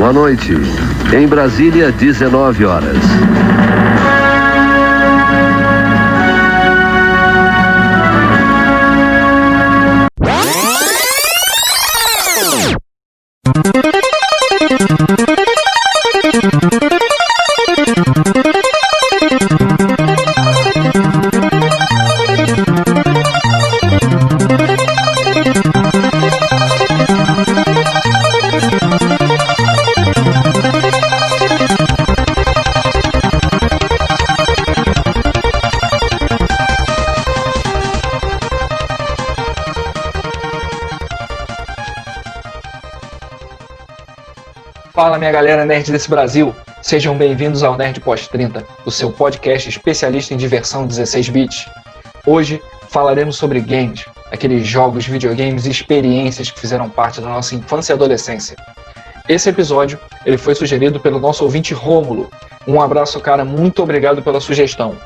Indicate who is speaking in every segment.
Speaker 1: Boa noite. Em Brasília, 19 horas.
Speaker 2: Fala, minha galera nerd desse Brasil, sejam bem-vindos ao Nerd Pós-30, o seu podcast especialista em diversão 16 bits. Hoje falaremos sobre games, aqueles jogos, videogames e experiências que fizeram parte da nossa infância e adolescência. Esse episódio ele foi sugerido pelo nosso ouvinte Rômulo. Um abraço, cara, muito obrigado pela sugestão.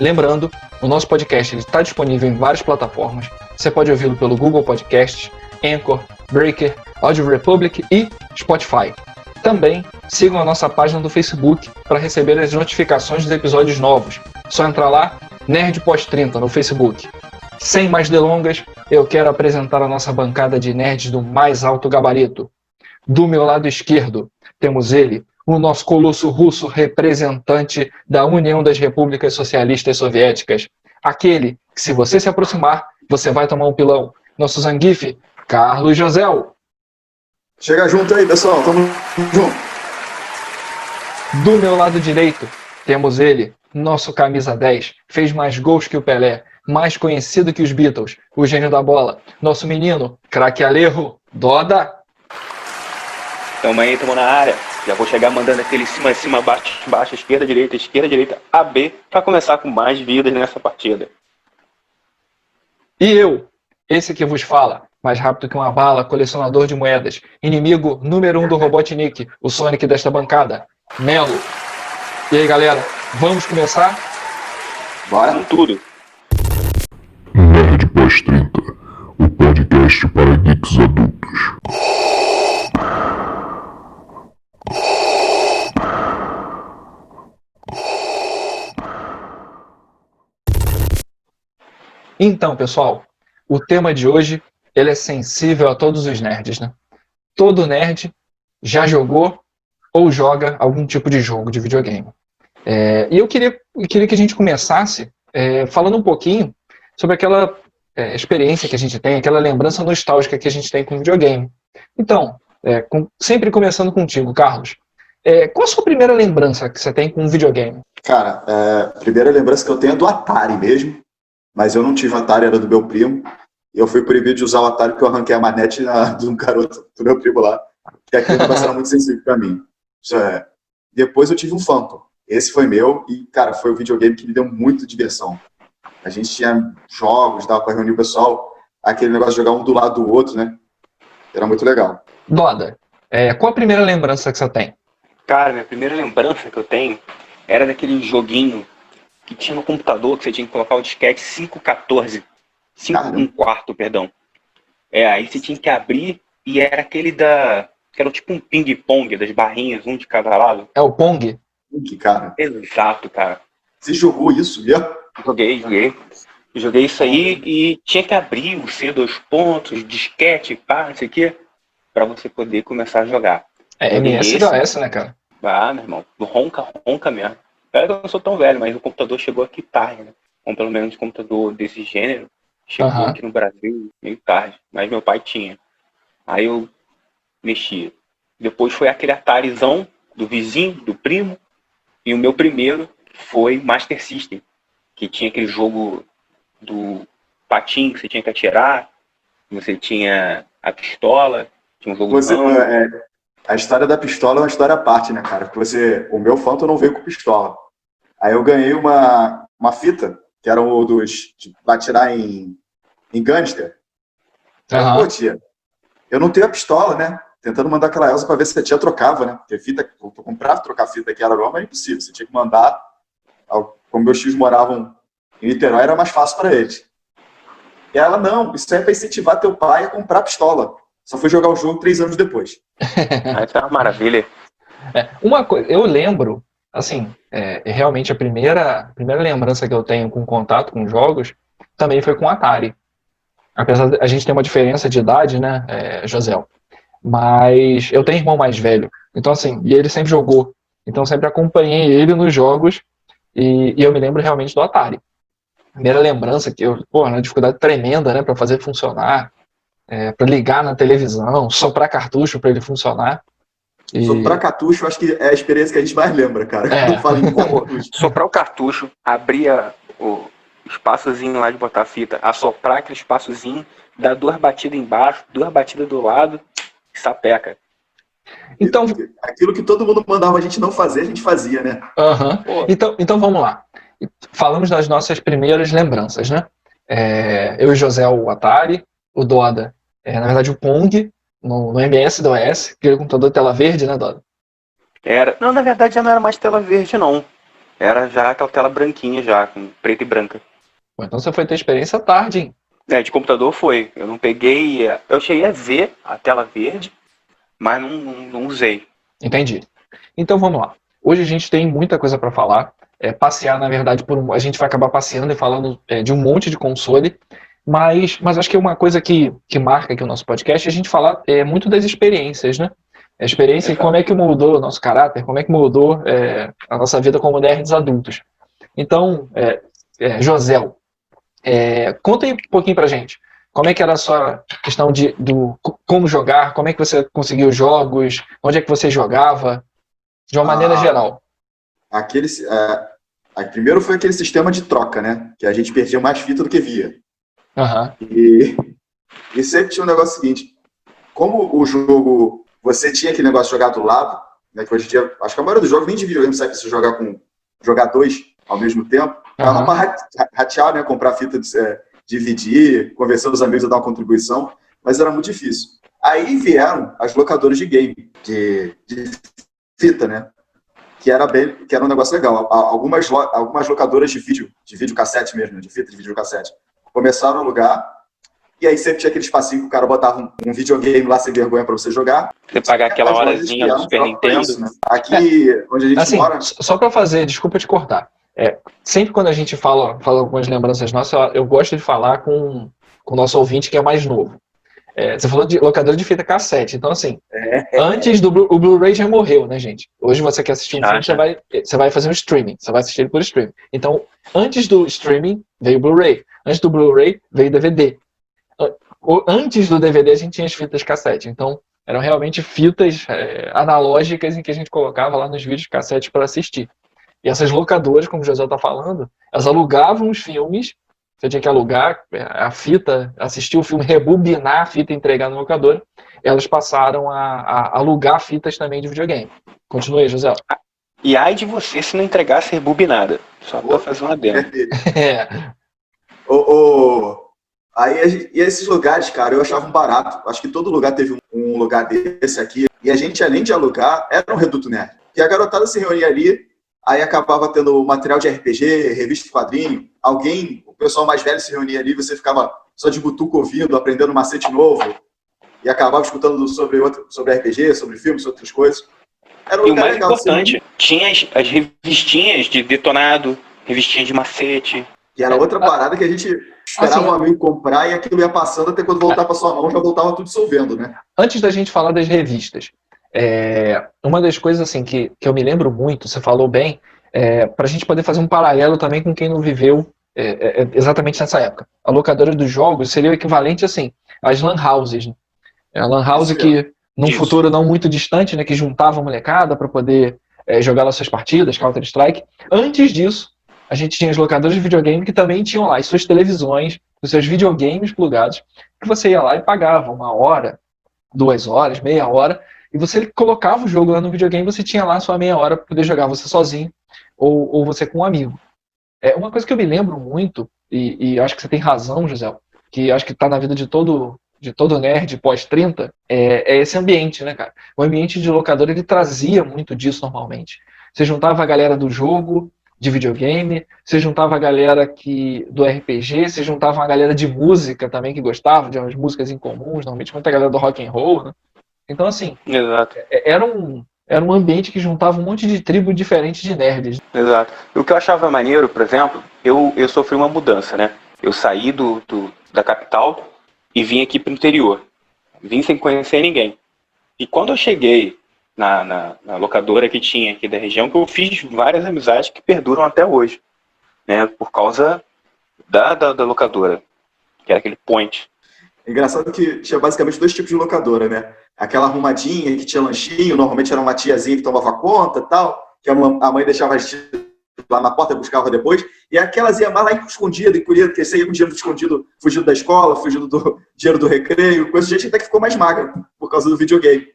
Speaker 2: Lembrando, o nosso podcast está disponível em várias plataformas. Você pode ouvi-lo pelo Google Podcasts, Anchor, Breaker, Audio Republic e Spotify. Também sigam a nossa página do Facebook para receber as notificações dos episódios novos. Só entrar lá, Nerd Pós-30 no Facebook. Sem mais delongas, eu quero apresentar a nossa bancada de nerds do mais alto gabarito. Do meu lado esquerdo, temos ele, o nosso colosso russo representante da União das Repúblicas Socialistas Soviéticas. Aquele que, se você se aproximar, você vai tomar um pilão. Nosso Zangief, Carlos Josel.
Speaker 3: Chega junto aí, pessoal. Tamo junto.
Speaker 2: Do meu lado direito, temos ele, nosso camisa 10, fez mais gols que o Pelé, mais conhecido que os Beatles, o gênio da bola, nosso menino, craque Alejo, Doda.
Speaker 4: Tamo aí, tamo na área. Já vou chegar mandando aquele cima, baixo, esquerda, direita, AB, pra começar com mais vidas nessa partida.
Speaker 2: E eu, esse que vos fala, mais rápido que uma bala, colecionador de moedas, inimigo número 1 do Robotnik, o Sonic desta bancada, Melo. E aí, galera, vamos começar?
Speaker 3: Bora.
Speaker 4: Com tudo.
Speaker 5: Nerd Pós-30, o podcast para geeks adultos.
Speaker 2: Então, pessoal, o tema de hoje ele é sensível a todos os nerds, né? Todo nerd já jogou ou joga algum tipo de jogo de videogame. E eu queria que a gente começasse falando um pouquinho sobre aquela experiência que a gente tem, aquela lembrança nostálgica que a gente tem com videogame. Então, sempre começando contigo, Carlos. Qual a sua primeira lembrança que você tem com videogame?
Speaker 3: Cara, a primeira lembrança que eu tenho é do Atari mesmo, mas eu não tive o Atari, era do meu primo. E eu fui proibido de usar o Atari porque eu arranquei a manete de um garoto do meu primo lá. Que aquilo era muito sensível pra mim. Depois eu tive um Phantom. Esse foi meu e, cara, foi o videogame que me deu muita diversão. A gente tinha jogos, dava pra reunir o pessoal, aquele negócio de jogar um do lado do outro, né? Era muito legal.
Speaker 2: Doda, qual a primeira lembrança que você tem?
Speaker 4: Cara, minha primeira lembrança que eu tenho era daquele joguinho que tinha no computador, que você tinha que colocar o disquete 514. 5 1/4, perdão. Aí você tinha que abrir e era aquele que era tipo um ping-pong, das barrinhas, um de cada lado.
Speaker 2: É o Pong?
Speaker 3: Cara.
Speaker 4: Exato, cara.
Speaker 3: Você jogou isso, viu?
Speaker 4: Joguei isso aí e tinha que abrir o C2 pontos, disquete, pá, não sei o que, pra você poder começar a jogar.
Speaker 2: MS-DOS, né, cara?
Speaker 4: Ah, meu irmão, ronca mesmo. Eu não sou tão velho, mas o computador chegou aqui tarde, né? Ou pelo menos um computador desse gênero chegou aqui no Brasil meio tarde, mas meu pai tinha. Aí eu mexia. Depois foi aquele Atarizão do vizinho, do primo, e o meu primeiro foi Master System, que tinha aquele jogo do patinho que você tinha que atirar, você tinha a pistola, tinha um jogo
Speaker 3: a história da pistola é uma história à parte, né, cara? Porque o meu Phantom não veio com pistola. Aí eu ganhei uma fita, que era o pra atirar em gangster. Pô, tia, eu não tenho a pistola, né? Tentando mandar aquela Elsa pra ver se a tia trocava, né? Porque fita, eu comprava, trocar fita aqui em Araroma é impossível. Você tinha que mandar. Como meus tios moravam em Niterói, era mais fácil para eles. E ela, não, isso é para incentivar teu pai a comprar pistola. Só fui jogar o jogo 3 anos depois.
Speaker 4: Aí tá uma maravilha.
Speaker 2: Uma coisa, eu lembro, assim, realmente a primeira lembrança que eu tenho com contato com jogos também foi com Atari. Apesar de a gente ter uma diferença de idade, né, José? Mas eu tenho irmão mais velho, então assim, e ele sempre jogou. Então eu sempre acompanhei ele nos jogos e eu me lembro realmente do Atari. Primeira lembrança que eu, uma dificuldade tremenda, né, para fazer funcionar, para ligar na televisão, soprar cartucho para ele funcionar.
Speaker 3: Soprar cartucho, acho que é a experiência que a gente mais lembra, cara. Quando fala em cartucho.
Speaker 4: Soprar o cartucho, abria o espaçozinho lá de botar a fita, assoprar aquele espaçozinho, dar 2 batidas embaixo, 2 batidas do lado, sapeca.
Speaker 2: Então,
Speaker 3: aquilo que todo mundo mandava a gente não fazer, a gente fazia, né?
Speaker 2: Então vamos lá. Falamos das nossas primeiras lembranças, né? Eu e José, o Atari, o Doda, na verdade o Pong, no MS-DOS, aquele computador tela verde, né, Doda?
Speaker 4: Não, na verdade já não era mais tela verde, não. Era já aquela tela branquinha já, com preta e branca.
Speaker 2: Então você foi ter experiência tarde, hein?
Speaker 4: De computador foi. Eu não peguei... Eu cheguei a ver a tela verde, mas não usei.
Speaker 2: Entendi. Então vamos lá. Hoje a gente tem muita coisa para falar. Passear, na verdade, a gente vai acabar passeando e falando de um monte de console, mas acho que uma coisa que marca aqui o nosso podcast é a gente falar muito das experiências, né? A experiência e como é que mudou o nosso caráter, como é que mudou a nossa vida como nerds adultos. Então, José, conta aí um pouquinho pra gente. Como é que era a sua questão do como jogar, como é que você conseguiu jogos, onde é que você jogava, de uma maneira geral?
Speaker 3: Primeiro foi aquele sistema de troca, né? Que a gente perdia mais fita do que via.
Speaker 2: Uhum.
Speaker 3: E sempre tinha um negócio seguinte, como o jogo, você tinha aquele negócio de jogar do lado, né, que hoje em dia, acho que a maioria dos jogos nem de videogame sabe se jogar 2 ao mesmo tempo, dava pra ratear, né, comprar fita, dividir, convencer os amigos a dar uma contribuição, mas era muito difícil. Aí vieram as locadoras de game, de fita, né? Que era um negócio legal. Algumas locadoras de videocassete mesmo, de fita de videocassete, começaram a alugar, e aí sempre tinha aquele espacinho que o cara botava um videogame lá sem vergonha para você jogar.
Speaker 4: Você pagar aquela horazinha do Super Nintendo.
Speaker 3: Isso, né? Aqui, onde a gente
Speaker 2: assim,
Speaker 3: mora...
Speaker 2: Só para fazer, desculpa te cortar, sempre quando a gente fala algumas lembranças nossas, eu gosto de falar com o nosso ouvinte que é mais novo. Você falou de locadora de fita cassete, então assim, antes o Blu-ray já morreu, né, gente? Hoje você quer assistir um filme, você vai fazer um streaming, você vai assistir ele por streaming. Então, antes do streaming veio o Blu-ray, antes do Blu-ray veio o DVD. Antes do DVD a gente tinha as fitas cassete, então eram realmente fitas analógicas em que a gente colocava lá nos vídeos cassete para assistir. E essas locadoras, como o José está falando, elas alugavam os filmes. Você tinha que alugar a fita, assistir o filme, rebobinar a fita e entregar no locador. Elas passaram a alugar fitas também de videogame. Continue aí, José.
Speaker 4: E ai de você se não entregasse rebobinada. Só pra fazer uma demo.
Speaker 3: Aí, e esses lugares, cara, eu achava um barato. Acho que todo lugar teve um lugar desse aqui. E a gente, além de alugar, era um reduto nerd. E a garotada se reunia ali, aí acabava tendo material de RPG, revista de quadrinho. O pessoal mais velho se reunia ali, você ficava só de butuco ouvindo, aprendendo um macete novo. E acabava escutando sobre RPG, sobre filmes, sobre outras coisas. Era um
Speaker 4: e o
Speaker 3: lugar
Speaker 4: mais
Speaker 3: legal,
Speaker 4: importante,
Speaker 3: assim.
Speaker 4: tinha as revistinhas de detonado, revistinhas de macete.
Speaker 3: Que era outra parada que a gente esperava um amigo comprar e aquilo ia passando até quando voltar para sua mão, já voltava tudo dissolvendo, né?
Speaker 2: Antes da gente falar das revistas, uma das coisas assim que eu me lembro muito, você falou bem, para a gente poder fazer um paralelo também com quem não viveu exatamente nessa época. A locadora dos jogos seria o equivalente assim às lan houses, né? A lan house que num futuro não muito distante, né, que juntava a molecada para poder jogar lá suas partidas, Counter-Strike. Antes disso, a gente tinha as locadoras de videogame que também tinham lá as suas televisões, os seus videogames plugados, que você ia lá e pagava 1 hora, 2 horas, meia hora, e você colocava o jogo lá no videogame, você tinha lá a sua meia hora para poder jogar você sozinho ou você com um amigo. Uma coisa que eu me lembro muito, e acho que você tem razão, José, que acho que está na vida de todo nerd pós-30, é esse ambiente, né, cara? O ambiente de locadora, ele trazia muito disso normalmente. Você juntava a galera do jogo, de videogame, você juntava a galera do RPG, você juntava uma galera de música também que gostava, de umas músicas em comuns, normalmente muita galera do rock and roll, né? Então, assim,
Speaker 4: Exato,
Speaker 2: era um ambiente que juntava um monte de tribo diferente de nerds.
Speaker 4: exato. O que eu achava maneiro, por exemplo, eu sofri uma mudança, né? Eu saí da capital e vim aqui pro interior. Vim sem conhecer ninguém. E quando eu cheguei na locadora que tinha aqui da região, que eu fiz várias amizades que perduram até hoje, né? Por causa da locadora, que era aquele point.
Speaker 3: Engraçado que tinha basicamente 2 tipos de locadora, né? Aquela arrumadinha que tinha lanchinho, normalmente era uma tiazinha que tomava conta e tal, que a mãe deixava as tias lá na porta e buscava depois, e aquelas iam lá escondidas, encolhidas, porque você ia com dinheiro escondido, fugindo da escola, fugindo do dinheiro do recreio, coisa de gente até que ficou mais magra por causa do videogame.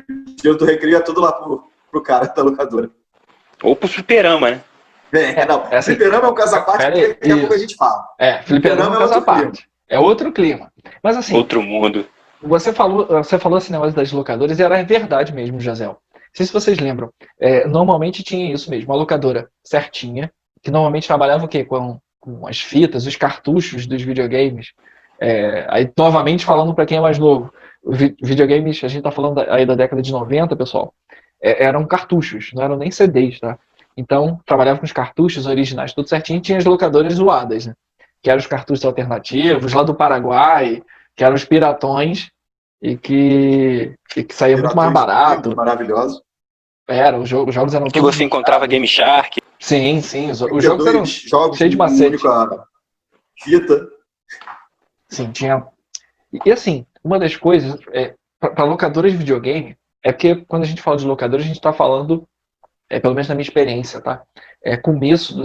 Speaker 3: O dinheiro do recreio ia tudo lá pro cara da locadora.
Speaker 4: Ou pro fliperama, né?
Speaker 3: Não,
Speaker 2: assim,
Speaker 3: fliperama é um caso à parte, que daqui a pouco a gente fala.
Speaker 2: Fliperama é um caso à parte. É outro clima. Mas assim,
Speaker 4: Outro mundo.
Speaker 2: você falou esse negócio das locadoras e era verdade mesmo, Jazel. Não sei se vocês lembram. Normalmente tinha isso mesmo, uma locadora certinha, que normalmente trabalhava o quê? Com as fitas, os cartuchos dos videogames. Aí, novamente, falando para quem é mais novo, videogames, a gente está falando aí da década de 90, pessoal, eram cartuchos, não eram nem CDs, tá? Então, trabalhava com os cartuchos originais, tudo certinho, e tinha as locadoras zoadas, né? Que eram os cartuchos alternativos, lá do Paraguai, que eram os piratões, e que saía muito mais barato.
Speaker 3: Maravilhoso.
Speaker 2: Os jogos eram
Speaker 4: Que
Speaker 2: todos
Speaker 4: você encontrava Game Shark.
Speaker 2: Sim, os jogos eram
Speaker 3: jogos
Speaker 2: cheios de
Speaker 3: com
Speaker 2: macete.
Speaker 3: única fita.
Speaker 2: Sim, tinha. E assim, uma das coisas, para locadoras de videogame, é porque quando a gente fala de locadora, a gente está falando, pelo menos na minha experiência, tá? Começo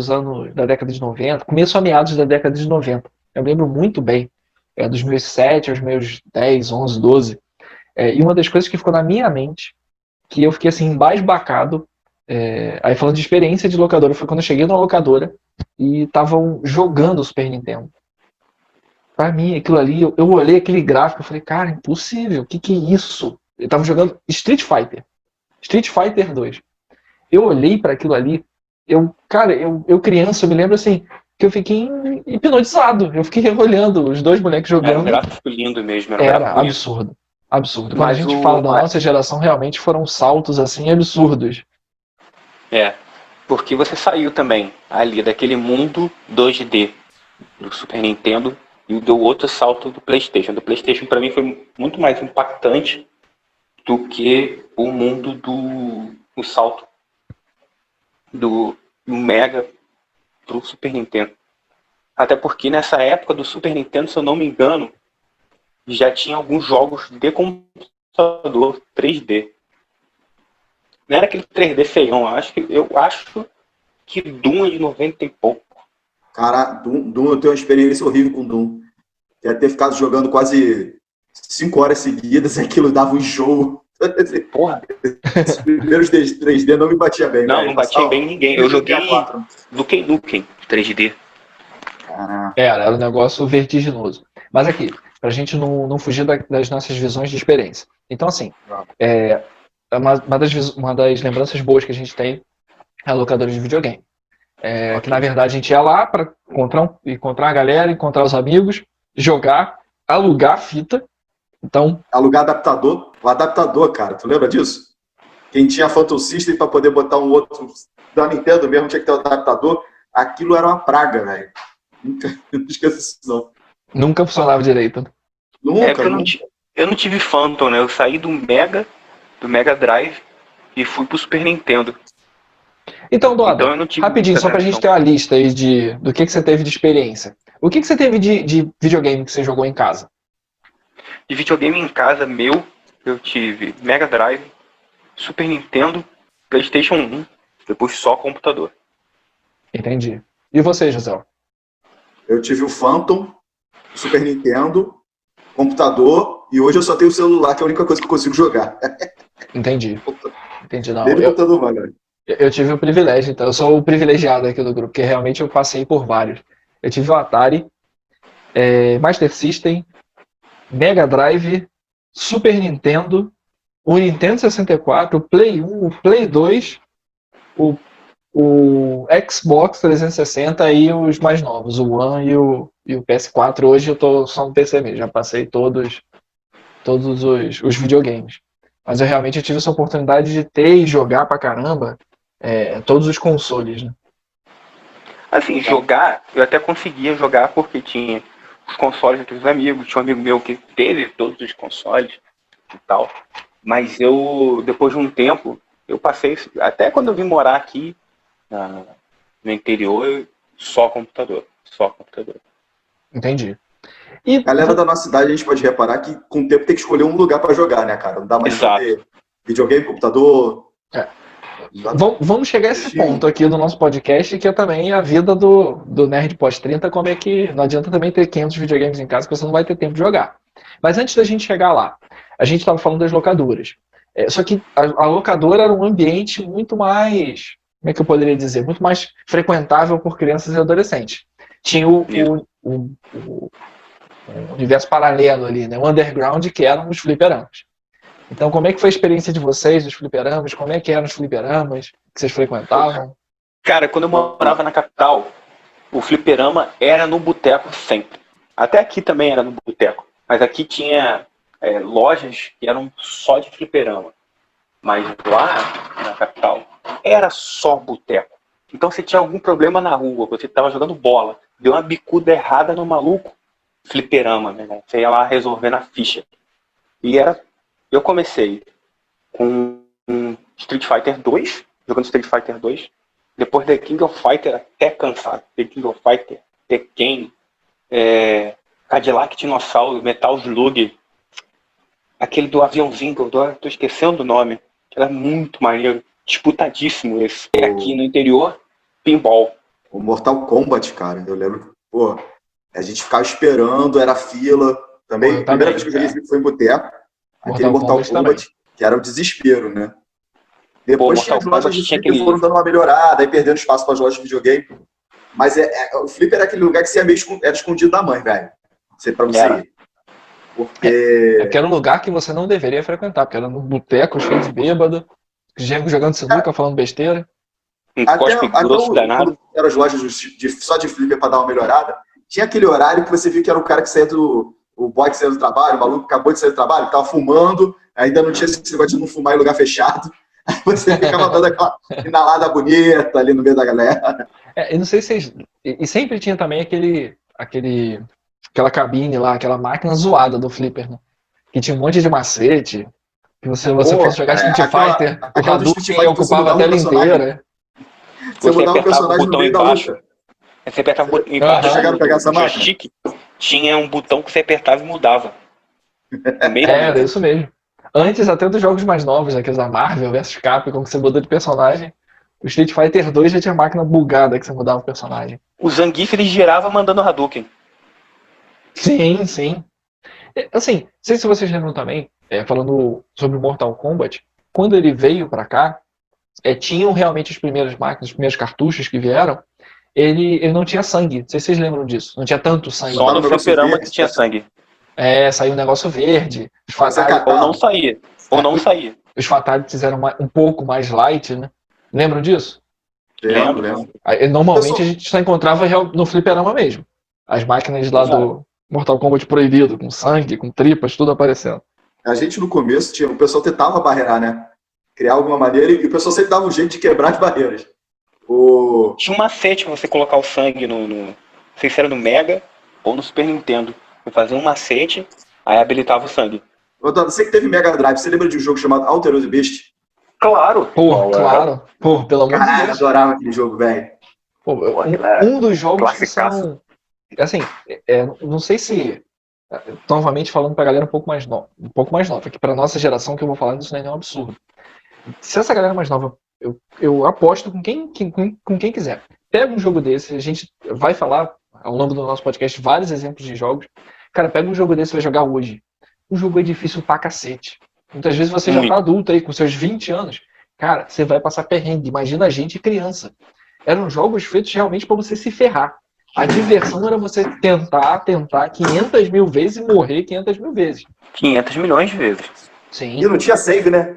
Speaker 2: da década de 90, começo a meados da década de 90. Eu lembro muito bem, dos meus 7 aos meus 10, 11, 12. E uma das coisas que ficou na minha mente, que eu fiquei assim, embasbacado, aí falando de experiência de locadora, foi quando eu cheguei numa locadora e estavam jogando o Super Nintendo. Pra mim, aquilo ali, eu olhei aquele gráfico e falei, cara, impossível, o que é isso? Eu tava jogando Street Fighter 2. Eu olhei pra aquilo ali, eu criança, eu me lembro assim, que eu fiquei hipnotizado. Eu fiquei olhando os dois moleques
Speaker 4: Era um
Speaker 2: jogando.
Speaker 4: gráfico lindo mesmo.
Speaker 2: Era absurdo. Absurdo. Quando a gente fala da nossa geração, realmente foram saltos assim absurdos.
Speaker 4: Porque você saiu também ali daquele mundo 2D do Super Nintendo e deu outro salto do PlayStation. Do PlayStation para mim foi muito mais impactante do que o mundo o salto do Mega pro Super Nintendo. Até porque nessa época do Super Nintendo, se eu não me engano, já tinha alguns jogos de computador 3D. Não era aquele 3D feião, eu acho que Doom é de 90 e pouco.
Speaker 3: Cara, Doom, eu tenho uma experiência horrível com Doom. Ia ter ficado jogando quase 5 horas seguidas e aquilo dava um enjoo.
Speaker 4: Porra.
Speaker 3: Os primeiros 3D não me batia bem.
Speaker 4: Não batia bem ninguém. Eu joguei Duke Nukem 3D.
Speaker 2: Era um negócio vertiginoso. Mas aqui, pra gente não fugir das nossas visões de experiência. Então, assim, uma das lembranças boas que a gente tem é a locadora de videogame. Que na verdade a gente ia lá para encontrar a galera, encontrar os amigos, jogar, alugar a fita. Então,
Speaker 3: alugar adaptador. O adaptador, cara, tu lembra disso? Quem tinha Phantom System para poder botar um outro da Nintendo mesmo tinha que ter um adaptador. Aquilo era uma praga, velho. Nunca esqueço isso, não.
Speaker 2: Nunca funcionava direito.
Speaker 3: Nunca.
Speaker 4: Eu não tive Phantom, né? Eu saí do Mega Drive e fui pro Super Nintendo.
Speaker 2: Então, Doda, rapidinho, só pra gente ter uma lista aí do que você teve de experiência. O que você teve de videogame que você jogou em casa?
Speaker 4: De videogame em casa, eu tive Mega Drive, Super Nintendo, PlayStation 1, depois só computador.
Speaker 2: Entendi. E você, José?
Speaker 3: Eu tive o Phantom, Super Nintendo, computador, e hoje eu só tenho o celular, que é a única coisa que eu consigo jogar.
Speaker 2: Entendi, não. Eu tive o privilégio, então eu sou o privilegiado aqui do grupo, porque realmente eu passei por vários. Eu tive o Atari, Master System, Mega Drive, Super Nintendo, o Nintendo 64, o Play 1, o Play 2, o o Xbox 360 e os mais novos, o One e o PS4. Hoje eu tô só no PC mesmo, já passei todos os videogames. Mas eu realmente tive essa oportunidade de ter e jogar pra caramba todos os consoles, né?
Speaker 4: Assim, jogar, eu até conseguia jogar porque tinha os consoles aqui dos amigos, tinha um amigo meu que teve todos os consoles e tal. Mas eu, depois de um tempo, eu passei, até quando eu vim morar aqui no interior, só computador.
Speaker 2: Entendi. E
Speaker 3: Galera da nossa cidade, a gente pode reparar que com o tempo tem que escolher um lugar pra jogar, né, cara? Não dá mais pra ter videogame, computador.
Speaker 2: Vamos chegar a esse ponto aqui do nosso podcast, que é também a vida do Nerd Pós-30, como é que não adianta também ter 500 videogames em casa, que você não vai ter tempo de jogar. Mas antes da gente chegar lá, a gente estava falando das locadoras. Só que a locadora era um ambiente muito mais, como é que eu poderia dizer, muito mais frequentável por crianças e adolescentes. Tinha o universo paralelo ali, né? O underground, que eram os fliperamas. Então, como é que foi a experiência de vocês, dos fliperamas? Como é que eram os fliperamas que vocês frequentavam?
Speaker 4: Cara, quando eu morava na capital, o fliperama era no boteco sempre. Até aqui também era no boteco. Mas aqui tinha lojas que eram só de fliperama. Mas lá, na capital, era só boteco. Então, se tinha algum problema na rua, você estava jogando bola, deu uma bicuda errada no maluco, fliperama, meu irmão. Você ia lá resolver na ficha. E eu comecei com Street Fighter 2, jogando Street Fighter 2. Depois The King of Fighter até cansado. The King of Fighter, Tekken, Cadillac Dinossauro, Metal Slug. Aquele do aviãozinho, que eu tô esquecendo o nome. Que era muito maneiro. Disputadíssimo esse. E aqui no interior, pinball.
Speaker 3: O Mortal Kombat, cara. Eu lembro que, a gente ficava esperando, era fila. Também, a primeira vez que eu joguei foi em boteco. Aquele Mortal Kombat, que era o desespero, né? Depois tinha as lojas de flipper foram dando uma melhorada, aí perdendo espaço para as lojas de videogame. Mas o flipper era aquele lugar que você era escondido da mãe, velho. Pra você ir. Porque...
Speaker 2: era um lugar que você não deveria frequentar, porque era um boteco cheio de bêbado, jogando sinuca, falando besteira.
Speaker 3: Até eram as lojas só de flipper para dar uma melhorada. Tinha aquele horário que você viu que era o cara que saía o boy que saiu do trabalho, o maluco acabou de sair do trabalho, tava fumando, ainda não tinha esse negócio de não fumar em lugar fechado. Aí você ficava dando aquela inalada bonita ali no meio da galera.
Speaker 2: Eu não sei se vocês... E sempre tinha também aquela cabine lá, aquela máquina zoada do flipper, né? Que tinha um monte de macete, que você fosse jogar Street Fighter, o Hadouken ocupava a tela inteira.
Speaker 3: Você mudava o personagem no meio da luta.
Speaker 4: Você apertava o botão embaixo.
Speaker 3: Chegaram a pegar essa máquina?
Speaker 4: Tinha um botão que você apertava e mudava.
Speaker 2: Era isso mesmo. Antes até dos jogos mais novos, aqueles da Marvel vs Capcom, que você mudou de personagem, o Street Fighter 2 já tinha máquina bugada que você mudava o personagem.
Speaker 4: O Zangief ele girava mandando Hadouken.
Speaker 2: Sim, sim. Assim, não sei se vocês lembram também, falando sobre Mortal Kombat, quando ele veio pra cá, tinham realmente as primeiras máquinas, os primeiros cartuchos que vieram, ele não tinha sangue. Não sei se vocês lembram disso. Não tinha tanto sangue.
Speaker 4: Só no fliperama que tinha sangue.
Speaker 2: Saiu um negócio verde.
Speaker 4: Ou não saía.
Speaker 2: Os Fatalities eram um pouco mais light, né? Lembram disso?
Speaker 3: Lembro.
Speaker 2: Normalmente a gente só encontrava no fliperama mesmo. As máquinas lá do Mortal Kombat proibido, com sangue, com tripas, tudo aparecendo.
Speaker 3: A gente no começo, o pessoal tentava barreirar, né? Criar alguma maneira e o pessoal sempre dava um jeito de quebrar as barreiras.
Speaker 4: Tinha um macete pra você colocar o sangue não sei se era no Mega ou no Super Nintendo. Você fazia um macete, aí habilitava o sangue.
Speaker 3: Você que teve Mega Drive, você lembra de um jogo chamado Altered Beast?
Speaker 4: Claro!
Speaker 2: Claro! Pô, pelo amor de Deus.
Speaker 3: Eu adorava aquele jogo, velho.
Speaker 2: Um dos jogos que são... Assim, não sei se... Novamente falando pra galera um pouco mais nova, que pra nossa geração que eu vou falar disso não é nenhum absurdo. Se essa galera mais nova, eu aposto com quem quiser. Pega um jogo desse, a gente vai falar ao longo do nosso podcast vários exemplos de jogos. Cara, pega um jogo desse e vai jogar hoje. O jogo é difícil pra cacete. Muitas vezes você já tá adulto aí, com seus 20 anos. Cara, você vai passar perrengue. Imagina a gente criança. Eram jogos feitos realmente pra você se ferrar. A diversão era você tentar 500 mil vezes e morrer 500 mil vezes.
Speaker 4: 500 milhões de vezes.
Speaker 3: Sim. E não tinha save, né?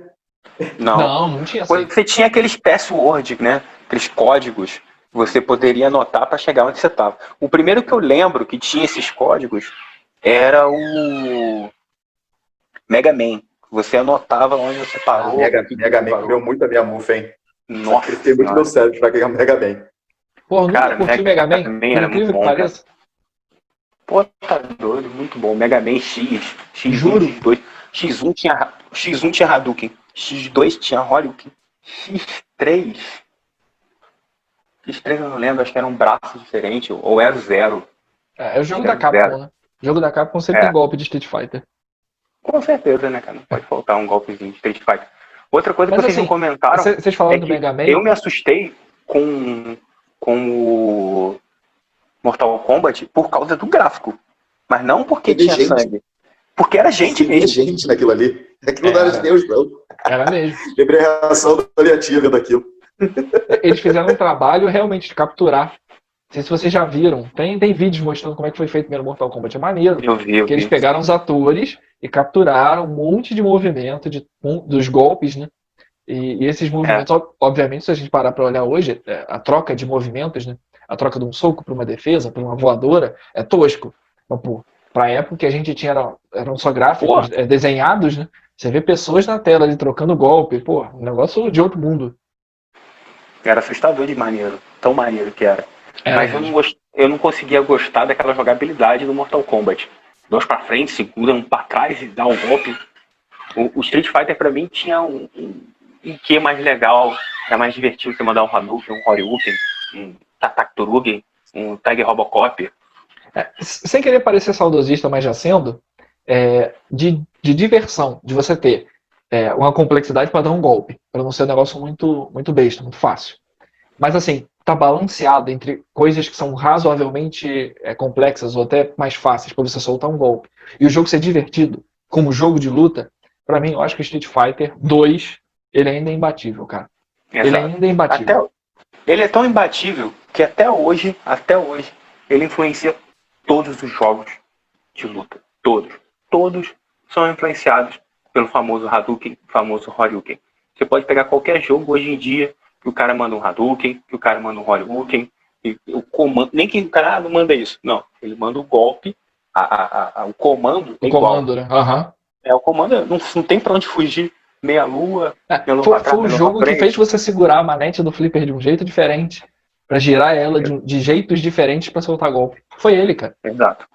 Speaker 4: Não
Speaker 2: tinha save.
Speaker 4: Você tinha aqueles password, né? aqueles códigos que você poderia anotar para chegar onde você estava. O primeiro que eu lembro que tinha esses códigos era o Mega Man. Você anotava onde você parou.
Speaker 3: Mega Man comeu muito a minha mufa, hein?
Speaker 4: Nossa,
Speaker 3: Acreditei muito meu cérebro pra ganhar Mega Man.
Speaker 2: Pô, nunca
Speaker 4: Cara,
Speaker 2: curti Mega Man, por
Speaker 4: era muito
Speaker 2: incrível que
Speaker 4: bom,
Speaker 2: pareça.
Speaker 4: Pô, tá doido, muito bom. Mega Man X, X1,
Speaker 2: Juro.
Speaker 4: X2. X1 tinha Hadouken. X2 tinha Hadouken. X3 eu não lembro, acho que era um braço diferente, ou era o Zero.
Speaker 2: É o jogo
Speaker 4: Acho
Speaker 2: da
Speaker 4: que era o
Speaker 2: Capcom,
Speaker 4: Zero.
Speaker 2: né? O jogo da Capcom sempre
Speaker 4: É.
Speaker 2: tem golpe de Street Fighter.
Speaker 4: Com certeza, né, cara? Não pode faltar um golpezinho de Street Fighter. Outra coisa
Speaker 2: Mas
Speaker 4: que vocês
Speaker 2: assim,
Speaker 4: não comentaram
Speaker 2: vocês falaram
Speaker 4: é
Speaker 2: do
Speaker 4: que
Speaker 2: Mega Man.
Speaker 4: eu me assustei com o Mortal Kombat por causa do gráfico. Mas não porque
Speaker 3: Teve
Speaker 4: tinha
Speaker 3: gente.
Speaker 4: sangue. Porque era gente
Speaker 3: Tinha
Speaker 4: mesmo.
Speaker 3: gente naquilo ali. Aquilo não era de Deus, não.
Speaker 2: Era mesmo.
Speaker 3: Lembrei a reação da minha tia vendo aquilo.
Speaker 2: Eles fizeram um trabalho realmente de capturar. Não sei se vocês já viram. Tem vídeos mostrando como é que foi feito o primeiro Mortal Kombat. É maneiro.
Speaker 4: Eu vi.
Speaker 2: Que eles pegaram os atores e capturaram um monte de movimento dos golpes, né? E esses movimentos, obviamente, se a gente parar para olhar hoje, a troca de movimentos, né? A troca de um soco para uma defesa, para uma voadora, é tosco. Mas, pô, pra época que a gente tinha, eram só gráficos desenhados, né? Você vê pessoas na tela ali trocando golpe, pô, um negócio de outro mundo.
Speaker 4: Era assustador de maneiro. Tão maneiro que era. Mas eu não conseguia gostar daquela jogabilidade do Mortal Kombat. 2 pra frente, segura, 1 pra trás e dá um golpe. O Street Fighter pra mim tinha um quê mais legal. Era mais divertido você mandar um Hadouken, um Horyuken, um Tatakturugen, um Tiger Robocop.
Speaker 2: Sem querer parecer saudosista, mas já sendo, de diversão, de você ter uma complexidade para dar um golpe, para não ser um negócio muito, muito besta, muito fácil. Mas assim, tá balanceado entre coisas que são razoavelmente complexas ou até mais fáceis para você soltar um golpe. E o jogo ser divertido, como jogo de luta, para mim, eu acho que o Street Fighter 2, ele ainda é imbatível, cara.
Speaker 4: Exato.
Speaker 2: Ele ainda é imbatível.
Speaker 4: Ele é tão imbatível que até hoje, ele influencia todos os jogos de luta. Todos são influenciados pelo famoso Hadouken, famoso Horyuken. Você pode pegar qualquer jogo hoje em dia, que o cara manda um Hadouken, que o cara manda um Horyuken, e o comando, nem que o cara não manda isso. Não, ele manda o golpe, o comando é igual.
Speaker 2: Comando, né? Uhum.
Speaker 4: O comando não tem pra onde fugir. Meia lua,
Speaker 2: foi o jogo que fez você segurar a manete do flipper de um jeito diferente, pra girar ela de jeitos diferentes pra soltar golpe. Foi ele, cara.
Speaker 4: Exato.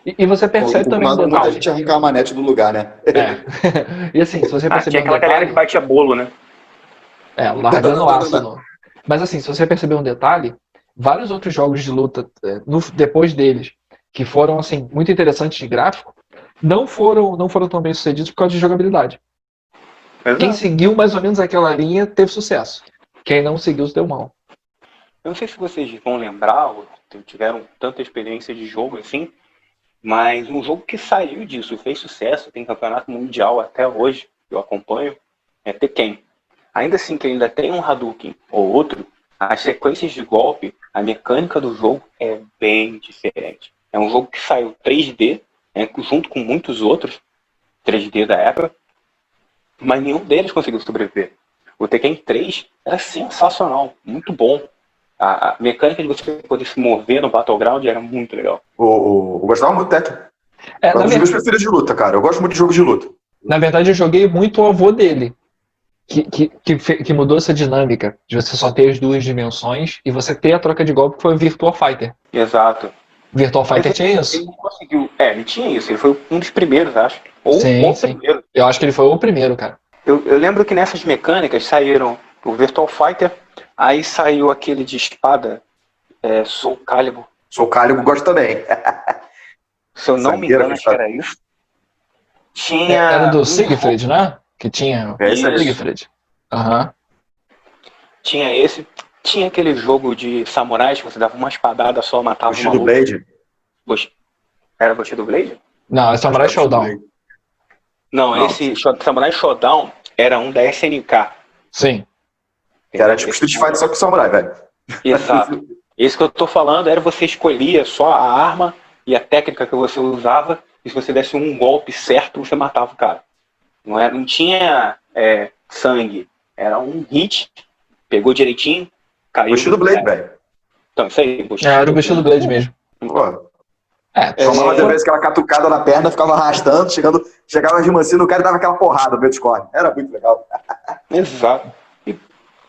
Speaker 2: E você percebe também um
Speaker 3: muita
Speaker 2: detalhe.
Speaker 3: gente arrancar a manete do lugar, né?
Speaker 2: E assim, se você perceber
Speaker 4: tinha aquela galera que batia bolo, né?
Speaker 2: Largando aço. Mas assim, se você perceber um detalhe, vários outros jogos de luta depois deles, que foram assim muito interessantes de gráfico, não foram tão bem sucedidos por causa de jogabilidade.
Speaker 4: Exato.
Speaker 2: Quem seguiu mais ou menos aquela linha teve sucesso. Quem não seguiu se deu mal.
Speaker 4: Eu não sei se vocês vão lembrar, ou tiveram tanta experiência de jogo assim, mas um jogo que saiu disso, fez sucesso, tem campeonato mundial até hoje, eu acompanho, é Tekken. Ainda assim que ainda tem um Hadouken ou outro, as sequências de golpe, a mecânica do jogo é bem diferente. É um jogo que saiu 3D, junto com muitos outros 3D da época, mas nenhum deles conseguiu sobreviver. O Tekken 3 era sensacional, muito bom. A mecânica de você poder se mover no Battleground era muito legal.
Speaker 3: Eu gostava muito do Tekken. É um dos meus preferidos de luta, cara. Eu gosto muito de jogo de luta.
Speaker 2: Na verdade, eu joguei muito o avô dele, que mudou essa dinâmica de você só ter as duas dimensões e você ter a troca de golpe, que foi o Virtua Fighter.
Speaker 4: Exato.
Speaker 2: Virtua Fighter tinha isso?
Speaker 4: Ele não conseguiu. Ele tinha isso. Ele foi um dos primeiros, acho. Ou
Speaker 2: sim.
Speaker 4: primeiro.
Speaker 2: Eu acho que ele foi o primeiro, cara.
Speaker 4: Eu lembro que nessas mecânicas saíram o Virtua Fighter, aí saiu aquele de espada, Soul Calibur.
Speaker 3: Soul Calibur gosto também.
Speaker 4: Se eu não me engano, acho que era isso. Tinha...
Speaker 2: Era do Siegfried, né? Que tinha o Siegfried. Aham.
Speaker 4: Tinha esse. Tinha aquele jogo de samurais que você dava uma espadada só, matava uma
Speaker 3: Bushido Blade?
Speaker 4: Era Bushido Blade?
Speaker 2: Não, é Samurai Showdown.
Speaker 4: Não, esse Samurai Showdown era um da SNK.
Speaker 2: Sim.
Speaker 3: Que era tipo Street Fighter só com samurai, velho.
Speaker 4: Exato. Esse que eu tô falando era você escolhia só a arma e a técnica que você usava, e se você desse um golpe certo, você matava o cara. Não tinha sangue. Era um hit, pegou direitinho, Caiu.
Speaker 3: Bushido Blade, velho.
Speaker 4: Então, isso aí.
Speaker 2: Era o Bushido Blade mesmo.
Speaker 3: Pô,
Speaker 2: se
Speaker 3: tomava
Speaker 2: for-
Speaker 3: vez aquela catucada na perna, ficava arrastando, chegava de mansinho no cara e dava aquela porrada no meio do Discord. Era muito legal.
Speaker 4: Exato. E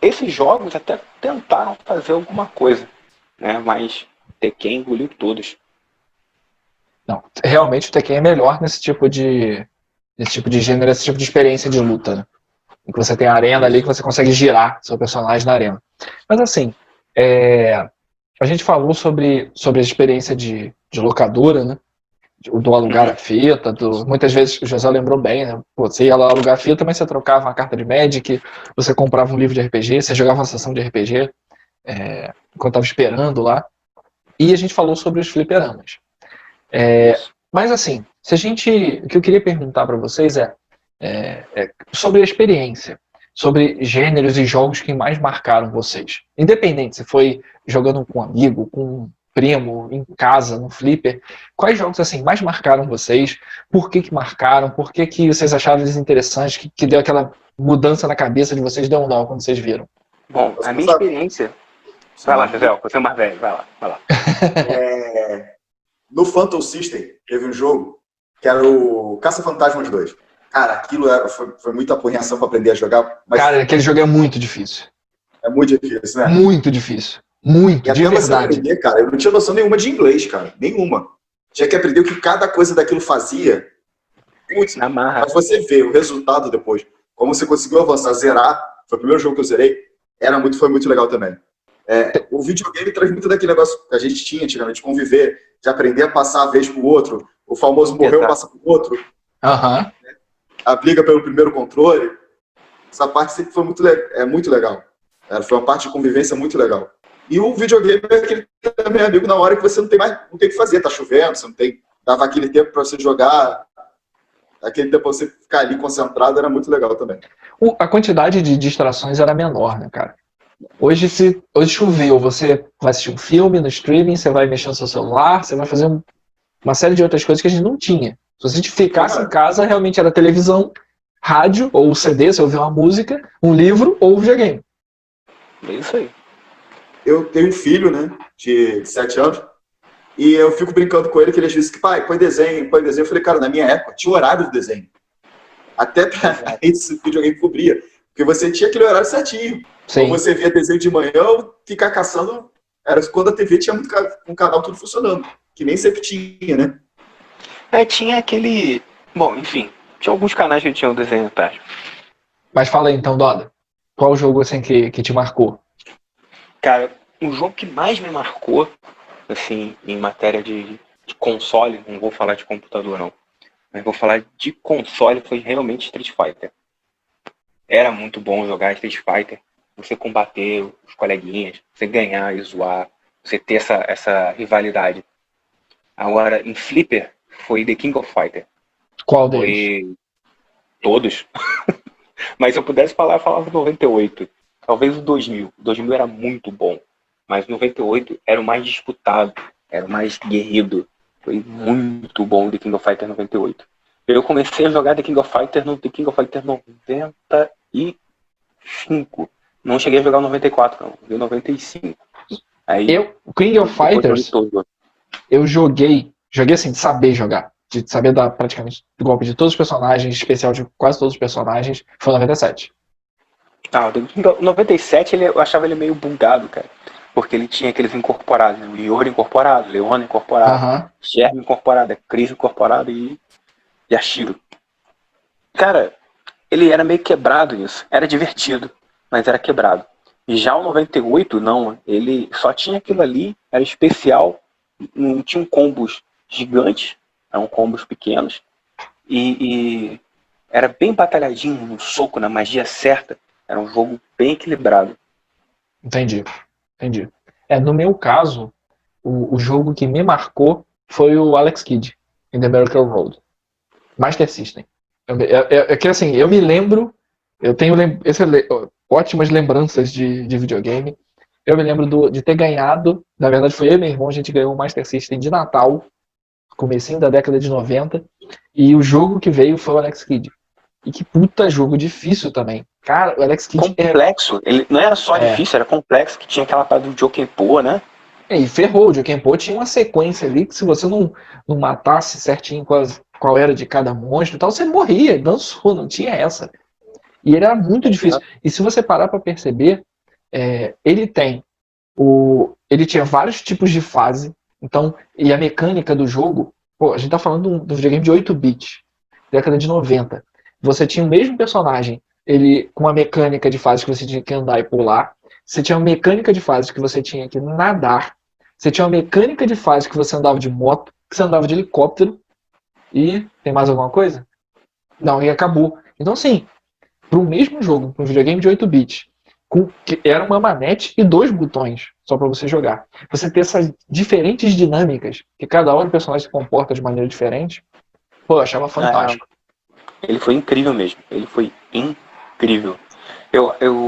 Speaker 4: esses jogos até tentaram fazer alguma coisa, né? Mas Tekken engoliu todos.
Speaker 2: Não, realmente o Tekken é melhor nesse tipo de gênero, esse tipo de experiência de luta, né? Em que você tem a arena ali, que você consegue girar seu personagem na arena. Mas assim, a gente falou sobre a experiência de locadora, né? Do alugar a fita, muitas vezes o José lembrou bem, né? Pô, você ia lá alugar a fita, mas você trocava uma carta de Magic, você comprava um livro de RPG, você jogava uma sessão de RPG, enquanto estava esperando lá. E a gente falou sobre os fliperamas. Mas assim, o que eu queria perguntar para vocês é sobre a experiência, sobre gêneros e jogos que mais marcaram vocês. Independente se foi jogando com um amigo, com um primo, em casa, no flipper, quais jogos assim mais marcaram vocês? Por que marcaram? Por que vocês acharam eles interessantes? Que deu aquela mudança na cabeça de vocês, deu um nó quando vocês viram?
Speaker 4: Bom, a minha experiência... Vai lá, José, você é mais velho, vai lá.
Speaker 3: No Phantom System, teve um jogo que era o Caça-Fantasmas 2. Cara, aquilo foi muita apunhação para aprender a jogar. Mas
Speaker 2: cara, aquele jogo é muito difícil.
Speaker 3: é muito difícil, né?
Speaker 2: Muito difícil. Muito,
Speaker 3: E
Speaker 2: de
Speaker 3: até você
Speaker 2: verdade.
Speaker 3: aprender, cara, eu não tinha noção nenhuma de inglês, cara. Nenhuma. Tinha que aprender o que cada coisa daquilo fazia. Putz,
Speaker 4: Na marra.
Speaker 3: mas você vê o resultado depois. Como você conseguiu avançar, zerar. Foi o primeiro jogo que eu zerei. Foi muito legal também. O videogame traz muito daquele negócio que a gente tinha antigamente, de conviver, de aprender a passar a vez pro outro. O famoso morreu,
Speaker 4: Exato.
Speaker 3: passa pro outro.
Speaker 2: Aham.
Speaker 3: A briga pelo primeiro controle. Essa parte sempre foi muito legal. Foi uma parte de convivência muito legal. E o videogame é aquele também amigo na hora que você não tem o que fazer. Tá chovendo, você não tem... Dava aquele tempo para você jogar. Aquele tempo pra você ficar ali concentrado era muito legal também.
Speaker 2: A quantidade de distrações era menor, né, cara? Hoje choveu, você vai assistir um filme no streaming, você vai mexer no seu celular, você vai fazer uma série de outras coisas que a gente não tinha. Se a gente ficasse em casa, realmente era televisão, rádio, ou CD, você ouvia uma música, um livro ou videogame.
Speaker 4: É isso aí.
Speaker 3: Eu tenho um filho, né, de 7 anos, e eu fico brincando com ele, que ele diz que, pai, põe desenho. Eu falei, cara, na minha época tinha horário do desenho. Até pra esse videogame cobria. Porque você tinha aquele horário certinho.
Speaker 2: Sim.
Speaker 3: Quando você via desenho de manhã, ficar caçando, era quando a TV tinha um canal tudo funcionando. Que nem sempre tinha, né?
Speaker 4: Tinha aquele... Bom, enfim, tinha alguns canais que tinham desenho tarde.
Speaker 2: Mas fala aí então, Doda, qual o jogo assim que te marcou?
Speaker 4: Cara, o jogo que mais me marcou, assim, em matéria de console, não vou falar de computador não, mas vou falar de console, foi realmente Street Fighter. Era muito bom jogar Street Fighter, você combater os coleguinhas, você ganhar e zoar, você ter essa rivalidade. Agora, em Flipper, foi The King of Fighter.
Speaker 2: Qual deles?
Speaker 4: Foi todos. Mas se eu pudesse falar, eu falava 98. Talvez o 2000. O 2000 era muito bom. Mas 98 era o mais disputado. Era o mais guerrido. Foi muito bom o The King of Fighter 98. Eu comecei a jogar The King of Fighter no The King of Fighter 95. Não cheguei a jogar o 94, não. Joguei 95. Aí,
Speaker 2: King of Fighters, eu joguei assim, de saber jogar. De saber dar praticamente o golpe de todos os personagens, especial de quase todos os personagens, foi o 97.
Speaker 4: O 97 eu achava ele meio bugado, cara. Porque ele tinha aqueles incorporados, o Iori incorporado, Leona incorporado, Sherm incorporado, Chris incorporado e Yashiro. Cara, ele era meio quebrado nisso. Era divertido, mas era quebrado. E já o 98, não. Ele só tinha aquilo ali, era especial, não tinham combos gigantes, eram combos pequenos. E era bem batalhadinho, no soco, na magia certa. Era um jogo bem equilibrado.
Speaker 2: Entendi. No meu caso, o jogo que me marcou foi o Alex Kidd, in the Miracle Road. Master System. É que assim, eu me lembro, eu tenho ótimas lembranças de videogame. Eu me lembro de ter ganhado, na verdade foi eu e meu irmão, a gente ganhou o Master System de Natal, comecinho da década de 90, e o jogo que veio foi o Alex Kidd. E que puta jogo difícil também. Cara, o Alex Kidd
Speaker 4: complexo. Ele não era só difícil, era complexo, que tinha aquela parada do Jokenpô, né?
Speaker 2: E ferrou, o Jokenpô tinha uma sequência ali que se você não matasse certinho qual era de cada monstro e tal, você morria, dançou, não tinha essa. E ele era muito difícil. E se você parar pra perceber, ele tinha vários tipos de fase, então, e a mecânica do jogo, a gente tá falando do videogame de 8-bit, década de 90. Você tinha o mesmo personagem, ele com uma mecânica de fase que você tinha que andar e pular, você tinha uma mecânica de fase que você tinha que nadar, você tinha uma mecânica de fase que você andava de moto, que você andava de helicóptero, e tem mais alguma coisa? Não, e acabou. Então, assim, para o mesmo jogo, para um videogame de 8-bit, que era uma manete e 2 botões, só para você jogar. Você ter essas diferentes dinâmicas, que cada hora o personagem se comporta de maneira diferente, eu achava fantástico.
Speaker 4: Ele foi incrível mesmo, ele foi incrível.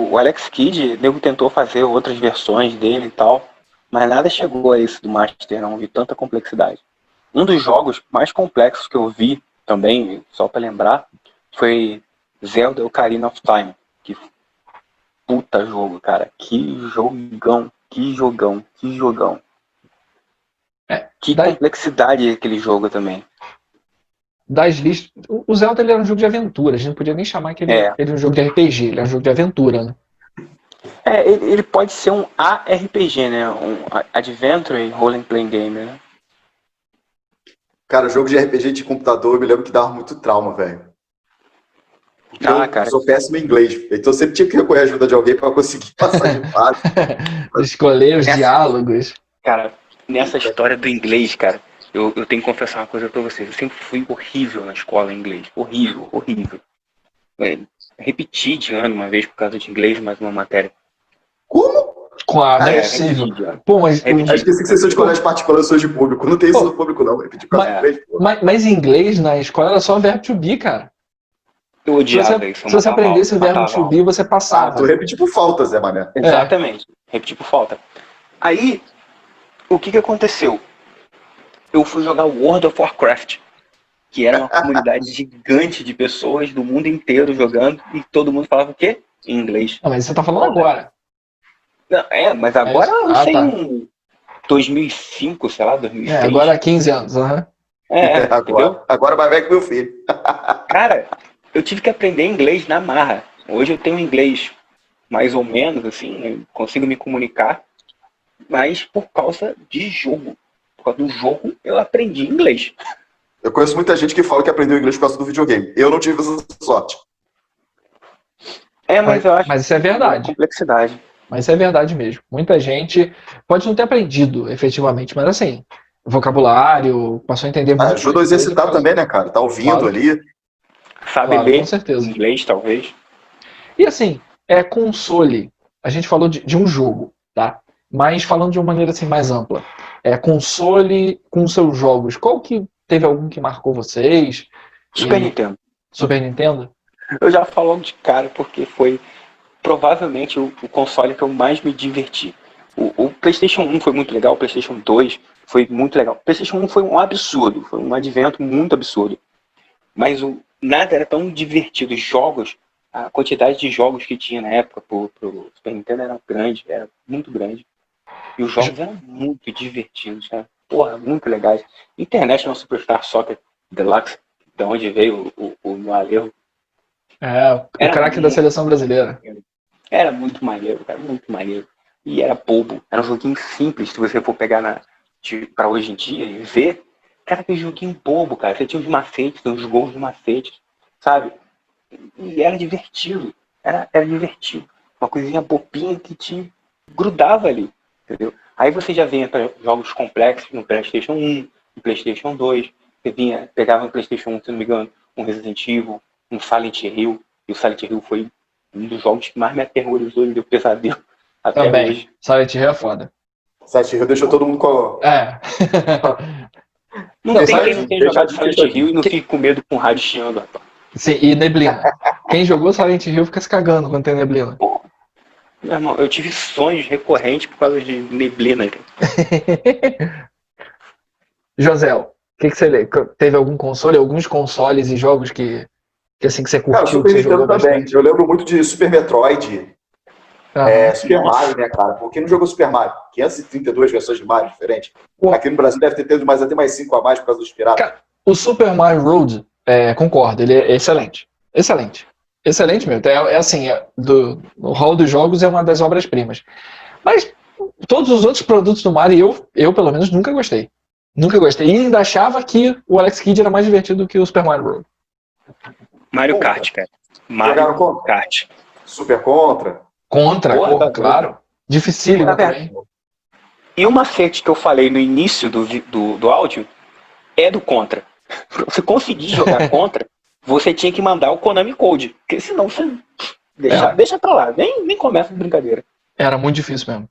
Speaker 4: O Alex Kidd, o nego tentou fazer outras versões dele e tal, mas nada chegou a esse do Master, não vi tanta complexidade. Um dos jogos mais complexos que eu vi também, só para lembrar, foi Zelda Ocarina of Time. Que puta jogo, cara. Que jogão, que jogão, que jogão. Que complexidade aquele jogo também.
Speaker 2: Das listas, o Zelda ele era um jogo de aventura, a gente não podia nem chamar que ele era um jogo de RPG, ele era um jogo de aventura, né?
Speaker 4: Ele pode ser um ARPG, né? Um Adventure Role Playing Game, né?
Speaker 3: Cara, jogo de RPG de computador, eu me lembro que dava muito trauma, velho. Eu sou péssimo em inglês, então eu sempre tinha que recorrer à ajuda de alguém para conseguir passar de fase.
Speaker 2: Escolher os diálogos.
Speaker 4: Cara, nessa história do inglês, cara, eu tenho que confessar uma coisa pra vocês. Eu sempre fui horrível na escola em inglês. Horrível, horrível. Repeti de ano uma vez por causa de inglês, mais uma matéria.
Speaker 3: Como?
Speaker 2: Não é possível. Pô, mas
Speaker 3: esqueci que vocês são de colégio particular, eu sou de público. Não tem isso no público, não. Repetir por causa de inglês.
Speaker 2: Mas em inglês, na escola, era só verbo to be, cara.
Speaker 4: Eu odiava isso.
Speaker 2: Se você aprendesse o verbo to be, você passava.
Speaker 3: Tu repetir por falta, Zé Mané.
Speaker 4: Exatamente. Repetir por falta. Aí, o que aconteceu? Eu fui jogar World of Warcraft, que era uma comunidade gigante de pessoas do mundo inteiro jogando, e todo mundo falava o quê? Em inglês.
Speaker 2: Não, mas você tá falando agora.
Speaker 4: Não, mas agora eu não sei, 2005, sei lá, 2006.
Speaker 2: Agora há 15 anos, aham.
Speaker 3: Agora vai ver com meu filho.
Speaker 4: Cara, eu tive que aprender inglês na marra. Hoje eu tenho inglês mais ou menos, assim, consigo me comunicar, mas por causa de jogo. Por causa do jogo, eu aprendi inglês.
Speaker 3: Eu conheço muita gente que fala que aprendeu inglês por causa do videogame. Eu não tive essa sorte.
Speaker 4: Mas eu acho
Speaker 2: mas isso é verdade.
Speaker 4: Complexidade.
Speaker 2: Mas isso é verdade mesmo. Muita gente pode não ter aprendido efetivamente, mas assim, vocabulário, passou a entender muito.
Speaker 3: Ajuda a exercitar também, né, cara? Tá ouvindo ali.
Speaker 4: Sabe ler
Speaker 2: com certeza.
Speaker 4: Inglês, talvez.
Speaker 2: E assim, console. A gente falou de um jogo, tá? Mas falando de uma maneira assim mais ampla. Console com seus jogos. Qual que teve algum que marcou vocês?
Speaker 4: Super Nintendo.
Speaker 2: Super Nintendo?
Speaker 4: Eu já falo de cara porque foi provavelmente o console que eu mais me diverti. O PlayStation 1 foi muito legal, o PlayStation 2 foi muito legal. O PlayStation 1 foi um absurdo, foi um advento muito absurdo. Mas nada era tão divertido. Jogos, a quantidade de jogos que tinha na época pro Super Nintendo era grande, era muito grande. E os jogos eram muito divertidos, né? Porra, muito legais. International Superstar Soccer Deluxe, de onde veio o Noalejo.
Speaker 2: O craque da seleção brasileira.
Speaker 4: Era muito maneiro, cara, muito maneiro. E era bobo, era um joguinho simples, se você for pegar pra hoje em dia e ver. Cara, que joguinho bobo, cara. Você tinha os macetes, os gols de macetes, sabe? E era divertido. Era divertido. Uma coisinha bobinha que te grudava ali, entendeu? Aí você já vinha para jogos complexos no PlayStation 1, no PlayStation 2. Você pegava no PlayStation 1, se não me engano, um Resident Evil, um Silent Hill. E o Silent Hill foi um dos jogos que mais me aterrorizou e me deu pesadelo até
Speaker 2: também.
Speaker 4: Hoje.
Speaker 2: Silent Hill é foda.
Speaker 3: Silent Hill deixou todo mundo com...
Speaker 4: Não tem quem não tenha jogado Silent Hill e não fique com medo com o rádio chiando, rapaz.
Speaker 2: Sim, e neblina. Quem jogou Silent Hill fica se cagando quando tem neblina.
Speaker 4: Pô, meu irmão, eu tive sonhos recorrentes por causa de neblina.
Speaker 2: José, o que você lê? Teve alguns consoles e jogos que Que assim que você
Speaker 3: Cara, o
Speaker 2: curtiu, que
Speaker 3: Super
Speaker 2: você
Speaker 3: Nintendo
Speaker 2: jogou
Speaker 3: também.
Speaker 2: bastante.
Speaker 3: Eu lembro muito de Super Metroid, Super
Speaker 4: Nossa.
Speaker 3: Mario, né, cara? Por que não jogou Super Mario? 532 versões de Mario diferentes.
Speaker 2: Pô.
Speaker 3: Aqui no Brasil deve ter tido até mais 5 a mais por causa dos piratas.
Speaker 2: Cara, o Super Mario Road, concordo, ele é excelente. Excelente. Excelente mesmo. Assim, no hall dos jogos é uma das obras-primas. Mas todos os outros produtos do Mario, eu pelo menos nunca gostei. Nunca gostei. E ainda achava que o Alex Kidd era mais divertido que o Super Mario Road.
Speaker 4: Mario
Speaker 3: Contra.
Speaker 4: Kart, cara.
Speaker 3: Jogaram
Speaker 4: Mario
Speaker 3: contra?
Speaker 4: Kart.
Speaker 3: Super Contra.
Speaker 2: Contra,
Speaker 4: Porra, tá
Speaker 2: claro. Dificílimo
Speaker 4: Tá
Speaker 2: também.
Speaker 4: E o macete que eu falei no início do áudio é do Contra. Pra você conseguir jogar Contra, você tinha que mandar o Konami Code. Porque senão você deixa pra lá. Nem começa a brincadeira.
Speaker 2: Era muito difícil mesmo.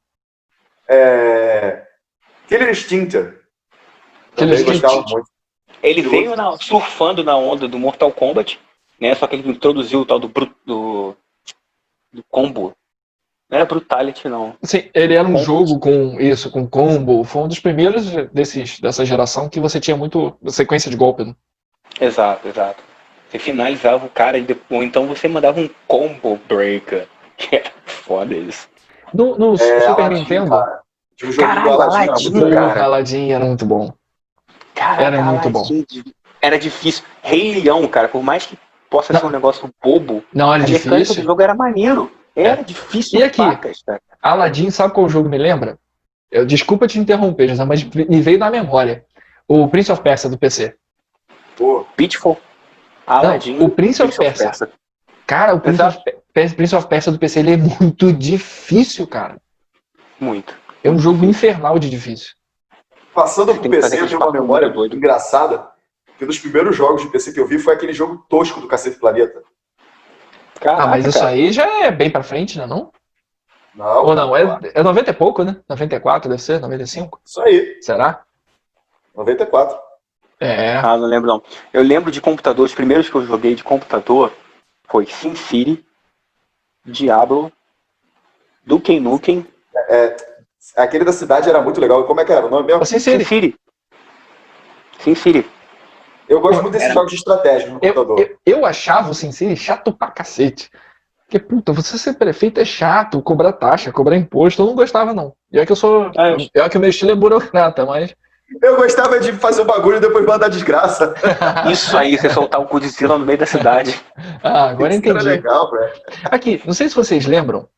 Speaker 3: Killer Instinct.
Speaker 2: Killer
Speaker 3: Também
Speaker 2: Instinct.
Speaker 3: gostava muito.
Speaker 4: Ele veio surfando na onda do Mortal Kombat, né? Só que ele introduziu o tal do combo. Não era Brutality, não.
Speaker 2: Sim, ele era um
Speaker 4: Combo.
Speaker 2: jogo com combo. Foi um dos primeiros dessa geração que você tinha muito sequência de golpe. Né?
Speaker 4: Exato. Você finalizava o cara ou então você mandava um combo breaker. Que era foda isso.
Speaker 2: No Super
Speaker 3: Aladdin,
Speaker 2: Nintendo.
Speaker 3: Cara. Tinha um joguinho do
Speaker 4: Caralho,
Speaker 3: Aladdin, era
Speaker 4: Aladdin,
Speaker 3: muito legal.
Speaker 2: Porra, Aladdin era muito bom.
Speaker 4: Caraca,
Speaker 2: Era muito bom.
Speaker 4: Era difícil. Rei Leão, cara, por mais que possa
Speaker 2: Não.
Speaker 4: ser um negócio bobo,
Speaker 2: Não, era
Speaker 4: a mecânica do
Speaker 2: difícil.
Speaker 4: jogo era maneiro. Era difícil
Speaker 2: E aqui?
Speaker 4: pacas, cara.
Speaker 2: Aladdin, sabe qual jogo me lembra? Desculpa te interromper, José, mas me veio na memória. O Prince of Persia do PC.
Speaker 3: Pô,
Speaker 4: Pitfall, Aladdin,
Speaker 2: o Prince of Persia. Cara, o Prince of Persia do PC ele é muito difícil, cara.
Speaker 4: Muito.
Speaker 2: É um jogo infernal de difícil.
Speaker 3: passando
Speaker 4: Tem
Speaker 3: pro
Speaker 4: que fazer
Speaker 3: PC, eu
Speaker 4: aqueles
Speaker 3: tenho uma
Speaker 4: papos
Speaker 3: memória
Speaker 4: muito doido.
Speaker 3: engraçada. Que um dos primeiros jogos de PC que eu vi foi aquele jogo tosco do Cacete Planeta.
Speaker 4: Caraca,
Speaker 2: Mas isso
Speaker 4: cara.
Speaker 2: aí já é bem pra frente, né? Não?
Speaker 3: Não,
Speaker 2: Ou não?
Speaker 3: cara,
Speaker 2: É 90 e pouco, né? 94 deve ser, 95?
Speaker 3: Isso aí,
Speaker 2: Será?
Speaker 3: 94.
Speaker 4: Ah, não lembro não. Eu lembro de computador, os primeiros que eu joguei de computador foi SimCity, Diablo, Duke Nukem.
Speaker 3: Aquele da cidade era muito legal. Como é que era o nome mesmo?
Speaker 2: SimCity.
Speaker 4: SimCity.
Speaker 3: Eu gosto muito desses jogos de estratégia no computador.
Speaker 2: Eu achava o SimCity chato pra cacete. Porque, puta, você ser prefeito é chato, cobrar taxa, cobrar imposto, eu não gostava, não. E é que o meu estilo é burocrata, mas...
Speaker 3: Eu gostava de fazer o bagulho e depois mandar desgraça.
Speaker 4: Isso aí, você soltar o Godzilla no meio da cidade.
Speaker 2: Agora
Speaker 3: Isso era
Speaker 2: entendi.
Speaker 3: legal, velho.
Speaker 2: Aqui, não sei se vocês lembram,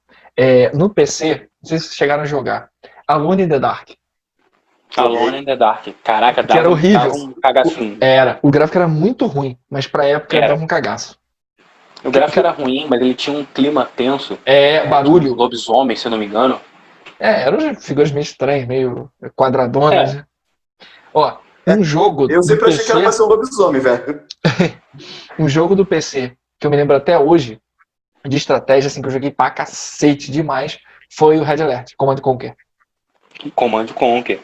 Speaker 2: no PC, não sei se vocês chegaram a jogar, Alone in the Dark.
Speaker 4: Alone in the Dark. Caraca,
Speaker 2: Que era horrível.
Speaker 4: dava um cagacinho.
Speaker 2: O gráfico era muito ruim, mas pra época
Speaker 4: Era.
Speaker 2: dava um cagaço.
Speaker 4: O gráfico era ruim, mas ele tinha um clima tenso.
Speaker 2: Barulho.
Speaker 4: Lobisomem, se eu não me engano.
Speaker 2: Eram figuras meio estranhas, meio quadradonas. Né? Ó, um jogo
Speaker 3: Eu
Speaker 2: do
Speaker 3: sempre achei que era pra
Speaker 2: PC,
Speaker 3: ser um lobisomem, velho.
Speaker 2: um jogo do PC, que eu me lembro até hoje, de estratégia, assim, que eu joguei pra cacete demais, foi o Red Alert, Command Conquer.
Speaker 4: Command Conquer.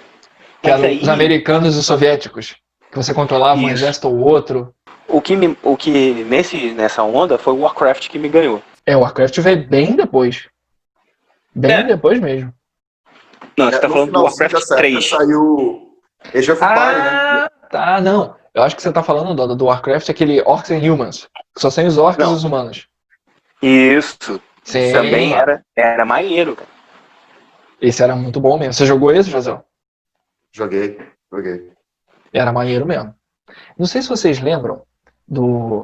Speaker 2: Que
Speaker 4: Mas
Speaker 2: eram
Speaker 4: aí,
Speaker 2: os americanos e os soviéticos. Que você controlava um
Speaker 4: Isso.
Speaker 2: exército ou outro.
Speaker 4: o que nessa onda foi o Warcraft que me ganhou.
Speaker 2: O Warcraft veio bem depois. Bem depois mesmo.
Speaker 4: Não, você tá
Speaker 3: No
Speaker 4: falando do
Speaker 3: finalzinho
Speaker 4: Warcraft
Speaker 3: dessa época
Speaker 4: 3.
Speaker 3: saiu Age of Empires, né?
Speaker 2: Tá, não. Eu acho que você tá falando do Warcraft, aquele Orcs and Humans. Que só tem os orcs
Speaker 4: Não.
Speaker 2: e os humanos.
Speaker 4: Isso.
Speaker 2: Sim.
Speaker 4: Também era maneiro, cara.
Speaker 2: Esse era muito bom mesmo. Você jogou esse, José?
Speaker 3: Joguei.
Speaker 2: Era maneiro mesmo. Não sei se vocês lembram do...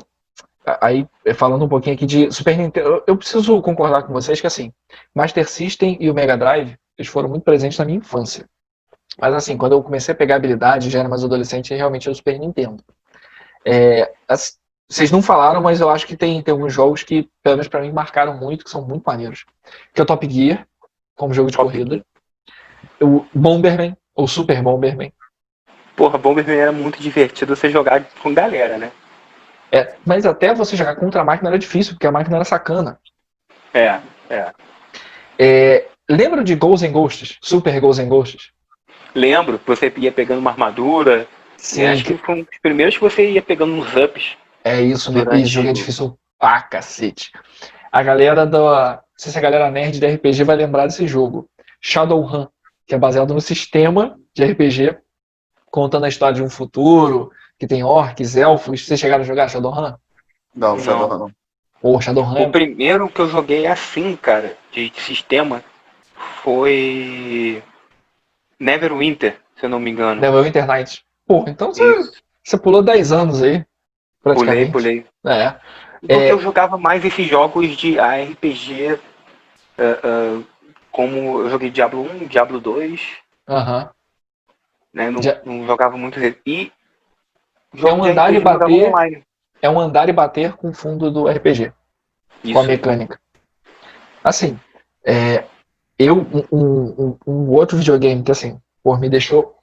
Speaker 2: Aí, falando um pouquinho aqui de Super Nintendo, eu preciso concordar com vocês que, assim, Master System e o Mega Drive, eles foram muito presentes na minha infância. Mas, assim, quando eu comecei a pegar habilidade, já era mais adolescente, realmente era o Super Nintendo. Vocês não falaram, mas eu acho que tem alguns jogos que, pelo menos pra mim, marcaram muito, que são muito maneiros. Que é o Top Gear, como jogo de corrida. O Bomberman, ou Super Bomberman.
Speaker 4: Porra, Bomberman era muito divertido você jogar com galera, né?
Speaker 2: Mas até você jogar contra a máquina era difícil, porque a máquina era sacana. Lembra de Ghosts and Ghosts? Super Ghosts and Ghosts?
Speaker 4: Lembro, você ia pegando uma armadura.
Speaker 2: Sim.
Speaker 4: Acho que foi um dos primeiros que você ia pegando uns ups.
Speaker 2: É isso mesmo.
Speaker 4: Durante
Speaker 2: Esse jogo é difícil pra cacete. A galera não sei se a galera nerd de RPG vai lembrar desse jogo. Shadowrun, que é baseado no sistema de RPG, contando a história de um futuro, que tem orcs, elfos. Vocês chegaram a jogar Shadowrun?
Speaker 3: Não,
Speaker 4: Não.
Speaker 3: Shadowrun não.
Speaker 2: Pô, Shadowrun
Speaker 4: O primeiro que eu joguei assim, cara, de sistema, foi Neverwinter, se eu não me engano.
Speaker 2: Neverwinter Nights. Pô, então
Speaker 4: Isso.
Speaker 2: você pulou 10 anos aí, praticamente.
Speaker 4: Pulei.
Speaker 2: É.
Speaker 4: Porque eu jogava mais esses jogos de RPG, como eu joguei Diablo 1, Diablo 2,
Speaker 2: Aham.
Speaker 4: né?
Speaker 2: Já-
Speaker 4: Não jogava muito. E
Speaker 2: É
Speaker 4: jogo
Speaker 2: um
Speaker 4: de
Speaker 2: andar e
Speaker 4: RPG eu jogava
Speaker 2: bater.
Speaker 4: online.
Speaker 2: É um andar e bater com o fundo do RPG, com a
Speaker 4: Isso.
Speaker 2: mecânica. Assim, um outro videogame que, assim, pô, me deixou,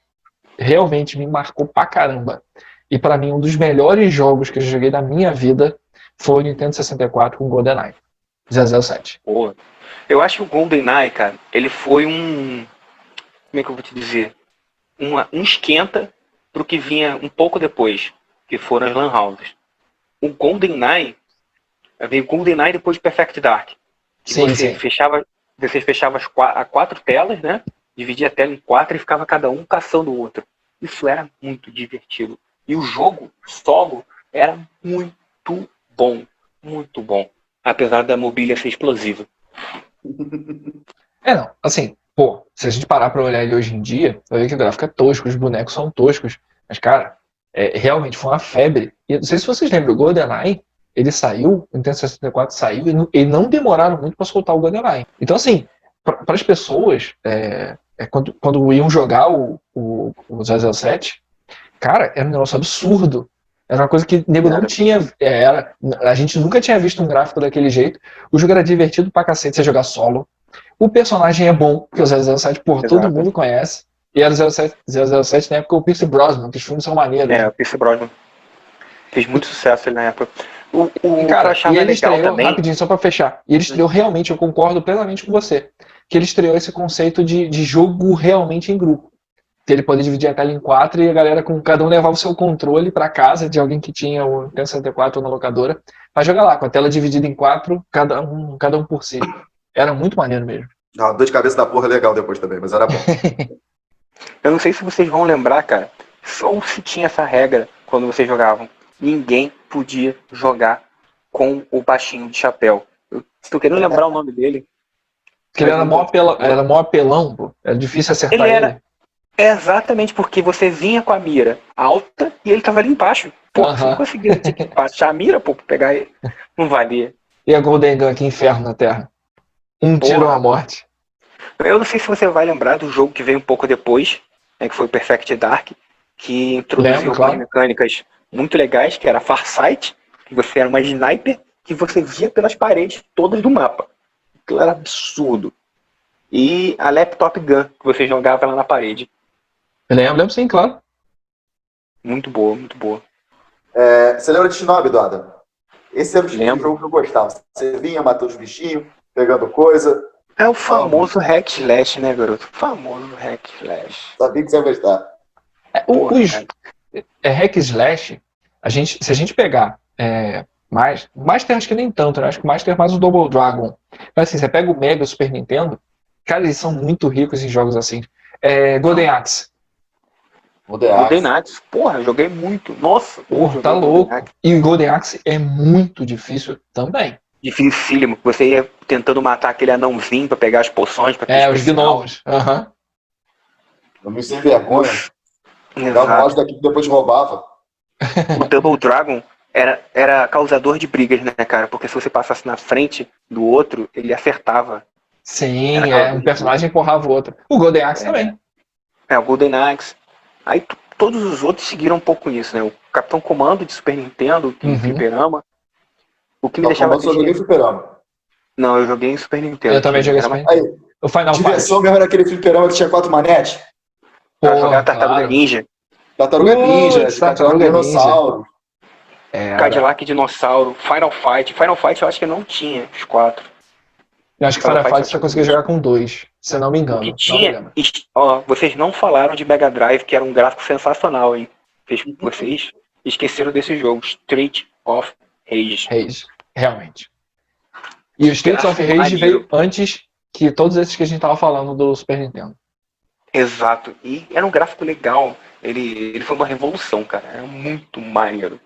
Speaker 2: realmente me marcou pra caramba. E pra mim, um dos melhores jogos que eu joguei da minha vida foi o Nintendo 64 com GoldenEye 007.
Speaker 4: Pô. Eu acho que o GoldenEye, cara, ele foi um... Como é que eu vou te dizer? Um esquenta pro que vinha um pouco depois, que foram as Lan Houses. O GoldenEye, veio o GoldenEye depois de Perfect Dark. Que
Speaker 2: Sim,
Speaker 4: você
Speaker 2: sim.
Speaker 4: fechava as quatro telas, né? Dividia a tela em quatro e ficava cada um caçando o outro. Isso era muito divertido. E o jogo solo era muito bom. Muito bom. Apesar da mobília ser explosiva.
Speaker 2: Não, assim, pô, se a gente parar pra olhar ele hoje em dia, vai ver que o gráfico é tosco, os bonecos são toscos, mas, cara, realmente foi uma febre. E eu não sei se vocês lembram, o GoldenEye, ele saiu, o Nintendo 64 saiu, e não demoraram muito pra soltar o GoldenEye. Então, assim, para as pessoas, quando iam jogar o 007, cara, era um negócio absurdo. Era uma coisa que o nego não
Speaker 4: Era.
Speaker 2: tinha. A gente nunca tinha visto um gráfico daquele jeito. O jogo era divertido pra cacete você jogar solo. O personagem é bom, porque o 007, porra, todo
Speaker 4: Exato.
Speaker 2: mundo conhece. E era o 007 na época o Pierce Brosnan, que os filmes são maneiros.
Speaker 4: O Pierce Brosnan fez muito sucesso ali na época. O
Speaker 2: E,
Speaker 4: que eu
Speaker 2: cara,
Speaker 4: achava
Speaker 2: ele
Speaker 4: legal
Speaker 2: estreou,
Speaker 4: também.
Speaker 2: rapidinho, só pra fechar. E ele estreou realmente, eu concordo plenamente com você, que ele estreou esse conceito de jogo realmente em grupo. Que ele poder dividir a tela em quatro e a galera com cada um levava o seu controle pra casa de alguém que tinha o Nintendo 64 ou na locadora, pra jogar lá, com a tela dividida em quatro, cada um por si. Era muito maneiro mesmo.
Speaker 3: Ah, dor de cabeça da porra legal depois também, mas era bom.
Speaker 4: Eu não sei se vocês vão lembrar, cara. Só se tinha essa regra quando vocês jogavam. Ninguém podia jogar com o baixinho de chapéu. Eu tô querendo lembrar o nome dele.
Speaker 2: Porque ele era mó apelão, pô. Era difícil acertar
Speaker 4: Ele
Speaker 2: ele.
Speaker 4: era exatamente porque você vinha com a mira alta e ele tava ali embaixo. Pô, você não conseguia baixar a mira, pô, pra pegar ele. Não valia.
Speaker 2: E a Golden Gun, que inferno na Terra. Um tiro à morte.
Speaker 4: Eu não sei se você vai lembrar do jogo que veio um pouco depois, né, que foi o Perfect Dark, que introduziu
Speaker 2: Lembro,
Speaker 4: algumas
Speaker 2: claro.
Speaker 4: mecânicas muito legais, que era a Farsight, que você era uma sniper que você via pelas paredes todas do mapa. Aquilo era absurdo. E a Laptop Gun, que você jogava lá na parede.
Speaker 2: Lembro sim, claro.
Speaker 4: Muito boa, muito boa.
Speaker 3: Você lembra de Shinobi, Doda? Esse era o tipo de
Speaker 4: Lembro.
Speaker 3: jogo que eu gostava. Você vinha, matou os bichinhos, pegando coisa.
Speaker 4: É o famoso hack slash, né, garoto? O famoso hack slash.
Speaker 3: Sabia que você ia gostar.
Speaker 2: Hack Slash, se a gente pegar Master acho que nem tanto, né? Acho que o Master é mais o Double Dragon. Mas assim, você pega o Mega e o Super Nintendo, cara, eles são muito ricos em jogos assim. Golden Axe.
Speaker 4: Golden Axe, porra, eu joguei muito. Nossa,
Speaker 2: Porra, tá louco. E o Golden Axe é muito difícil também.
Speaker 4: Dificílimo. Você ia tentando matar aquele anãozinho pra pegar as poções. Pra
Speaker 2: os gnomos. Aham.
Speaker 3: Eu me sem vergonha. Dava um áudio daqui que depois roubava.
Speaker 4: O Double Dragon era causador de brigas, né, cara? Porque se você passasse na frente do outro, ele acertava.
Speaker 2: Sim, um personagem empurrava o outro. O Golden Axe também.
Speaker 4: O Golden Axe. Aí todos os outros seguiram um pouco isso, né? O Capitão Comando de Super Nintendo, de fliperama. O que me deixava
Speaker 3: triste. Eu joguei fliperama.
Speaker 4: Não, eu joguei em Super Nintendo.
Speaker 2: Eu também joguei Super Nintendo. O Final Fight.
Speaker 3: Diversão mesmo era aquele fliperama que tinha 4 manetes.
Speaker 4: Pra jogar Tartaruga Ninja.
Speaker 3: Tartaruga Ninja, Tartaruga Dinossauro.
Speaker 4: Cadillac Dinossauro, Final Fight. Final Fight eu acho que não tinha os 4.
Speaker 2: Eu acho que Final Fight só conseguia jogar com 2, se eu não me engano.
Speaker 4: O que tinha, vocês não falaram de Mega Drive, que era um gráfico sensacional, hein? Vocês esqueceram desse jogo, Street of Rage.
Speaker 2: Realmente. E o Street of Rage veio antes que todos esses que a gente tava falando do Super Nintendo.
Speaker 4: Exato. E era um gráfico legal. Ele foi uma revolução, cara. Era muito maneiro.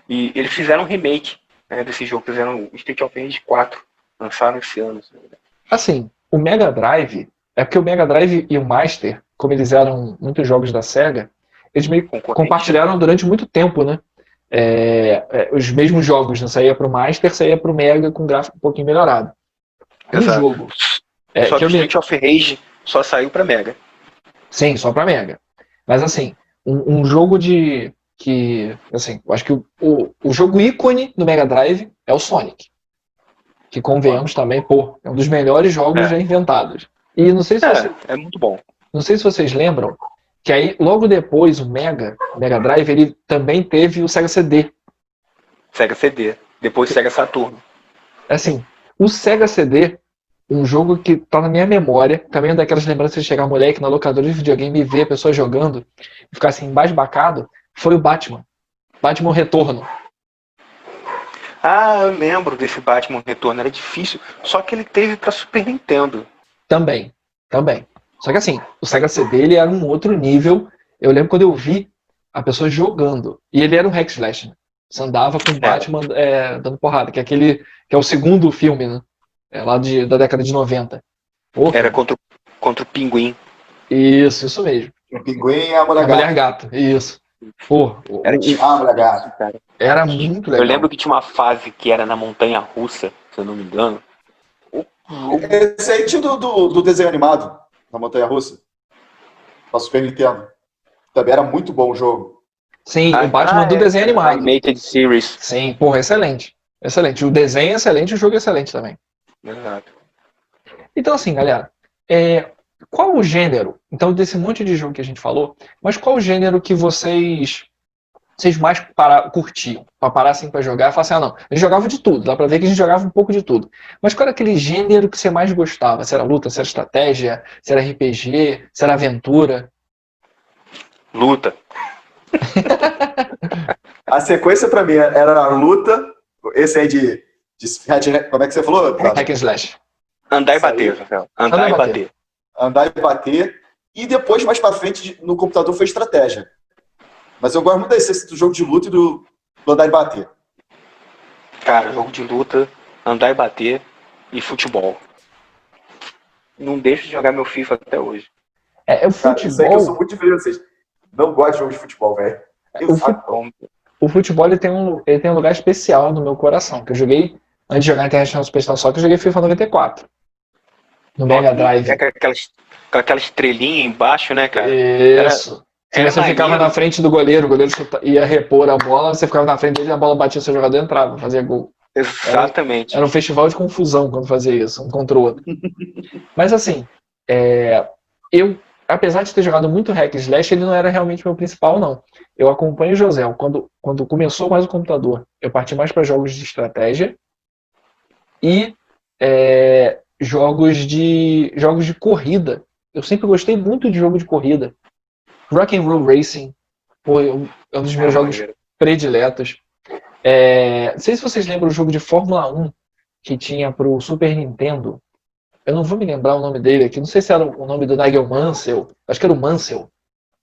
Speaker 4: E eles fizeram um remake desse jogo, fizeram o Street of Rage 4. Lançaram esse ano.
Speaker 2: Assim, o Mega Drive, é porque o Mega Drive e o Master, como eles eram muitos jogos da SEGA, eles meio que compartilharam durante muito tempo, né? Os mesmos jogos, né? Saía pro Master, saía pro Mega com gráfico um pouquinho melhorado. Um
Speaker 4: Exato.
Speaker 2: jogo.
Speaker 4: Só que o Street of Rage só saiu pra Mega.
Speaker 2: Sim, só pra Mega. Mas assim, um jogo que assim, eu acho que o jogo ícone do Mega Drive é o Sonic. Que convenhamos também, pô, é um dos melhores jogos já inventados. E não sei se
Speaker 4: é muito bom.
Speaker 2: Não sei se vocês lembram que aí, logo depois, o Mega Drive, ele também teve o Sega CD.
Speaker 4: Sega CD. Depois Sega Saturno.
Speaker 2: Assim, o Sega CD, um jogo que tá na minha memória, também é daquelas lembranças de chegar moleque na locadora de videogame e ver a pessoa jogando e ficar assim, embasbacado, foi o Batman. Batman Retorno.
Speaker 4: Ah, eu lembro desse Batman Retorno. Era difícil. Só que ele teve pra Super Nintendo.
Speaker 2: Também. Só que assim, o Sega CD ele era um outro nível. Eu lembro quando eu vi a pessoa jogando. E ele era um hack slash, né? Você andava com o Batman dando porrada, que é o segundo filme, né? Lá da década de 90. Porra.
Speaker 4: Era contra o Pinguim.
Speaker 2: Isso mesmo.
Speaker 3: O Pinguim e a
Speaker 2: Mulher Gato. Isso. Porra.
Speaker 3: A Mulher Gato,
Speaker 4: cara.
Speaker 2: Era muito legal.
Speaker 4: Eu lembro que tinha uma fase que era na Montanha Russa, se eu não me engano.
Speaker 3: Esse aí tinha do desenho animado, na Montanha Russa. Pra Super Nintendo. Também era muito bom o jogo.
Speaker 2: Sim, o Batman do desenho animado.
Speaker 4: Animated Series.
Speaker 2: Sim, porra, excelente. O desenho é excelente, o jogo é excelente também.
Speaker 4: Exato.
Speaker 2: Então assim, galera, qual o gênero, então desse monte de jogo que a gente falou, mas qual o gênero que vocês mais curtiam? Pra parar assim pra jogar e falar assim, não, a gente jogava de tudo, dá pra ver que a gente jogava um pouco de tudo. Mas qual era aquele gênero que você mais gostava? Se era luta, se era estratégia, se era RPG, se era aventura?
Speaker 4: Luta.
Speaker 3: A sequência pra mim era a luta, esse aí de como é que você falou?
Speaker 2: Hack and slash.
Speaker 4: Andar e bater, Rafael. Andar e bater.
Speaker 3: Andar e bater. E depois, mais pra frente, no computador foi estratégia. Mas eu gosto muito da essência do jogo de luta e do andar e bater.
Speaker 4: Cara, jogo de luta, andar e bater e futebol. Não deixo de jogar meu FIFA até hoje.
Speaker 2: O futebol...
Speaker 3: Eu sei que eu sou muito diferente de vocês. Não gosto de jogo de futebol, velho.
Speaker 2: O futebol ele tem um lugar especial no meu coração. Que eu joguei, antes de jogar International Superstar Soccer, eu joguei FIFA 94. No Mega Drive.
Speaker 4: Com aquela estrelinha embaixo, né, cara?
Speaker 2: Isso. Você ficava na frente do goleiro, o goleiro ia repor a bola, você ficava na frente dele, a bola batia no seu jogador e entrava, fazia gol.
Speaker 4: Exatamente.
Speaker 2: Era um festival de confusão quando fazia isso, um contra o outro. Mas assim, eu, apesar de ter jogado muito hack and slash, ele não era realmente meu principal, não. Eu acompanho o José. Quando começou mais o computador, eu parti mais para jogos de estratégia e jogos de corrida. Eu sempre gostei muito de jogo de corrida. Rock and Roll Racing é um dos meus jogos prediletos. Não sei se vocês lembram o jogo de Fórmula 1 que tinha pro Super Nintendo. Eu não vou me lembrar o nome dele aqui. Não sei se era o nome do Nigel Mansell. Acho que era o Mansell.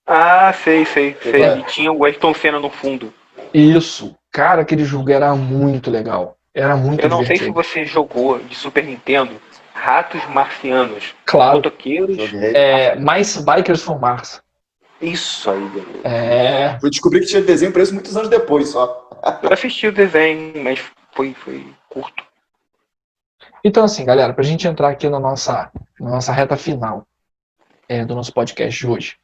Speaker 4: Ah, sei. E tinha o Ayrton Senna no fundo.
Speaker 2: Isso. Cara, aquele jogo era muito legal. Era muito divertido.
Speaker 4: Eu não sei se você jogou de Super Nintendo Ratos Marcianos.
Speaker 2: Claro.
Speaker 4: Motoqueiros.
Speaker 2: Mice Bikers from Mars.
Speaker 4: Isso aí, galera.
Speaker 3: Eu descobri que tinha desenho pra isso muitos anos depois, só.
Speaker 4: Eu assisti o desenho, mas foi curto.
Speaker 2: Então, assim, galera, pra gente entrar aqui na nossa reta final do nosso podcast de hoje.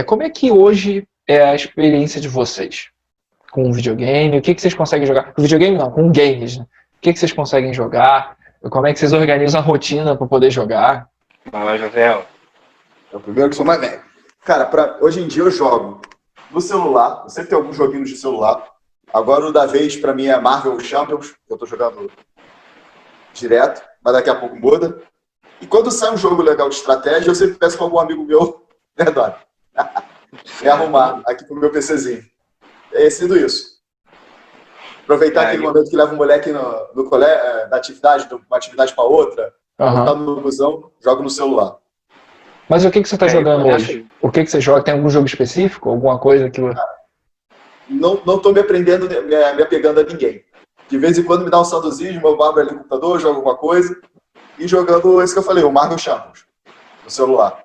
Speaker 2: Como é que hoje é a experiência de vocês com o videogame? O que vocês conseguem jogar? Com videogame não, com games, né? O que vocês conseguem jogar? Como é que vocês organizam a rotina para poder jogar?
Speaker 4: Vai lá, José.
Speaker 3: É o primeiro que sou mais velho. Cara, hoje em dia eu jogo no celular. Eu sempre tenho alguns joguinhos de celular. Agora o da vez pra mim é Marvel Champions. Eu tô jogando direto, mas daqui a pouco muda. E quando sai um jogo legal de estratégia, eu sempre peço pra algum amigo meu, verdade, me arrumar aqui pro meu PCzinho. É sido isso. Aproveitar aquele momento que leva um moleque no colégio, da atividade, de uma atividade para outra, voltar no busão, jogo no celular.
Speaker 2: Mas o que você está jogando hoje? O que você joga? Tem algum jogo específico? Alguma coisa que...
Speaker 3: Não tô me apegando a ninguém. De vez em quando me dá um saudosismo, eu abro ali no computador, jogo alguma coisa. E jogando esse que eu falei, o Marvel Champions, no celular.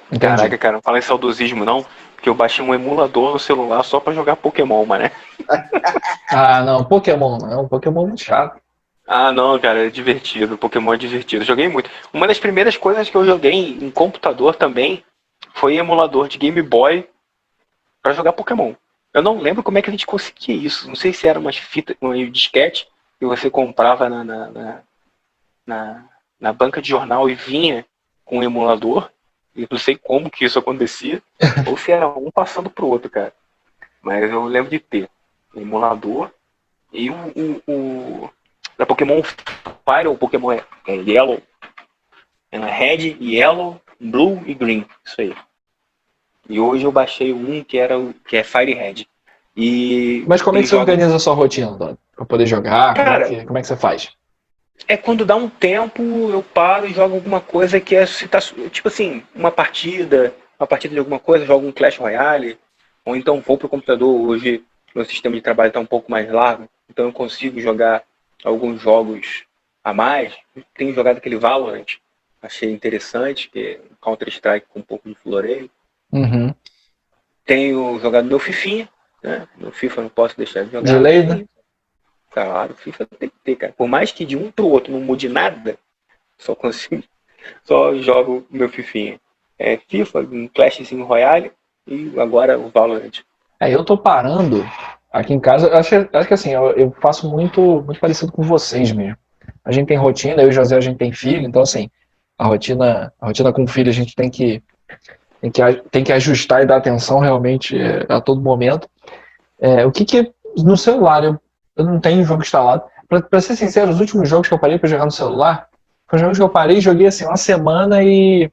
Speaker 2: Entendi.
Speaker 4: Caraca, cara, não fala em saudosismo não, porque eu baixei um emulador no celular só pra jogar Pokémon, mané.
Speaker 2: Ah, não, Pokémon não. Pokémon é muito chato.
Speaker 4: Ah, não, cara, é divertido. Pokémon é divertido. Joguei muito. Uma das primeiras coisas que eu joguei em computador também foi emulador de Game Boy pra jogar Pokémon. Eu não lembro como é que a gente conseguia isso. Não sei se era umas fitas, um disquete que você comprava na banca de jornal e vinha com um emulador. E não sei como que isso acontecia. Ou se era um passando pro outro, cara. Mas eu lembro de ter emulador e da Pokémon Fire, ou Pokémon Yellow, Red, Yellow, Blue e Green, isso aí. E hoje eu baixei um que é Fire Red.
Speaker 2: Mas como é que você organiza a sua rotina, Dona? Pra poder jogar?
Speaker 4: Cara,
Speaker 2: como é que você faz?
Speaker 4: É quando dá um tempo, eu paro e jogo alguma coisa que é tipo assim, uma partida de alguma coisa, jogo um Clash Royale, ou então vou pro computador. Hoje meu sistema de trabalho está um pouco mais largo, então eu consigo jogar alguns jogos a mais. Tenho jogado aquele Valorant, achei interessante, que é Counter-Strike com um pouco de floreio.
Speaker 2: Uhum.
Speaker 4: Tenho jogado meu Fifinha, né? Meu FIFA não posso deixar de jogar.
Speaker 2: De lei, né?
Speaker 4: Claro, FIFA tem que ter, cara. Por mais que de um pro outro não mude nada, só jogo meu Fifinha. FIFA, um Clashzinho Royale e agora o Valorant.
Speaker 2: Eu tô parando aqui em casa. Acho que assim, eu faço muito parecido com vocês mesmo. A gente tem rotina, eu e o José a gente tem filho, então assim, a rotina com o filho a gente tem que ajustar e dar atenção realmente a todo momento. O que no celular eu não tenho jogo instalado. Pra ser sincero, os últimos jogos que eu parei pra jogar no celular foram jogos que eu parei e joguei assim uma semana e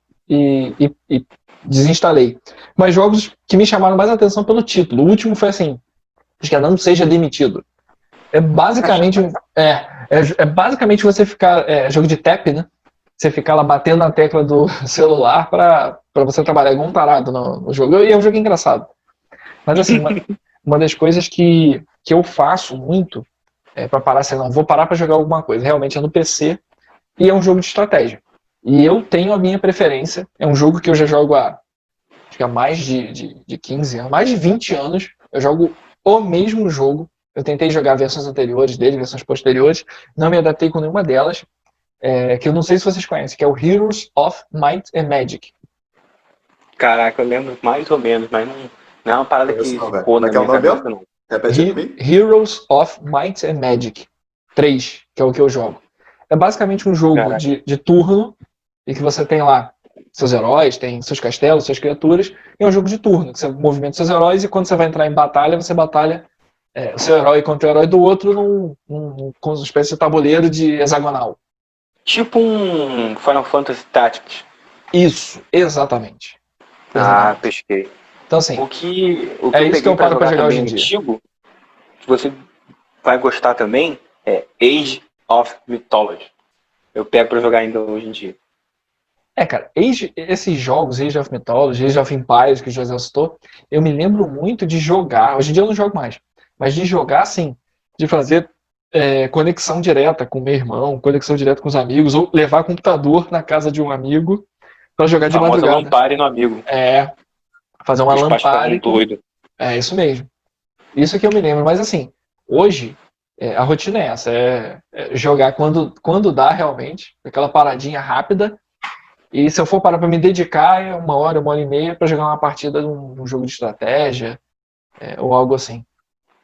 Speaker 2: desinstalei. Mas jogos que me chamaram mais atenção pelo título. O último foi assim, acho que é Não Seja Demitido. É basicamente basicamente você ficar jogo de tap, né? Você ficar lá batendo na tecla do celular pra você trabalhar igual um tarado no jogo. E é um jogo engraçado. Mas assim, uma das coisas que eu faço muito pra parar, assim, não, vou parar pra jogar alguma coisa, realmente é no PC, e é um jogo de estratégia. E eu tenho a minha preferência, é um jogo que eu já jogo há mais de 15 anos, mais de 20 anos, eu jogo o mesmo jogo. Eu tentei jogar versões anteriores dele, versões posteriores, não me adaptei com nenhuma delas, que eu não sei se vocês conhecem, que é o Heroes of Might and Magic.
Speaker 4: Caraca, eu lembro mais ou menos, mas não é uma parada que
Speaker 3: ficou na minha cabeça, não. Repete pra mim.
Speaker 2: Heroes of Might and Magic 3, que é o que eu jogo. É basicamente um jogo de turno, e que você tem lá seus heróis, tem seus castelos, suas criaturas, e é um jogo de turno, que você movimenta seus heróis, e quando você vai entrar em batalha, você batalha o seu herói contra o herói do outro com uma espécie de tabuleiro de hexagonal.
Speaker 4: Tipo um Final Fantasy Tactics.
Speaker 2: Isso, exatamente.
Speaker 4: Ah, pesquei.
Speaker 2: Então assim,
Speaker 4: o que
Speaker 2: isso que eu paro pra jogar hoje em dia.
Speaker 4: Antigo, que você vai gostar também, é Age of Mythology. Eu pego pra jogar ainda hoje em dia.
Speaker 2: Cara, esses jogos, Age of Mythology, Age of Empires, que o José citou, eu me lembro muito de jogar, hoje em dia eu não jogo mais, mas de jogar assim, de fazer conexão direta com meu irmão, conexão direta com os amigos, ou levar computador na casa de um amigo para jogar de madrugada.
Speaker 4: Lampare no amigo.
Speaker 2: Fazer uma lampare. Doido. Isso mesmo. Isso que eu me lembro, mas assim, hoje a rotina é essa, jogar quando dá realmente, aquela paradinha rápida. E se eu for parar para me dedicar, é 1 hora, 1h30 para jogar uma partida de um jogo de estratégia ou algo assim.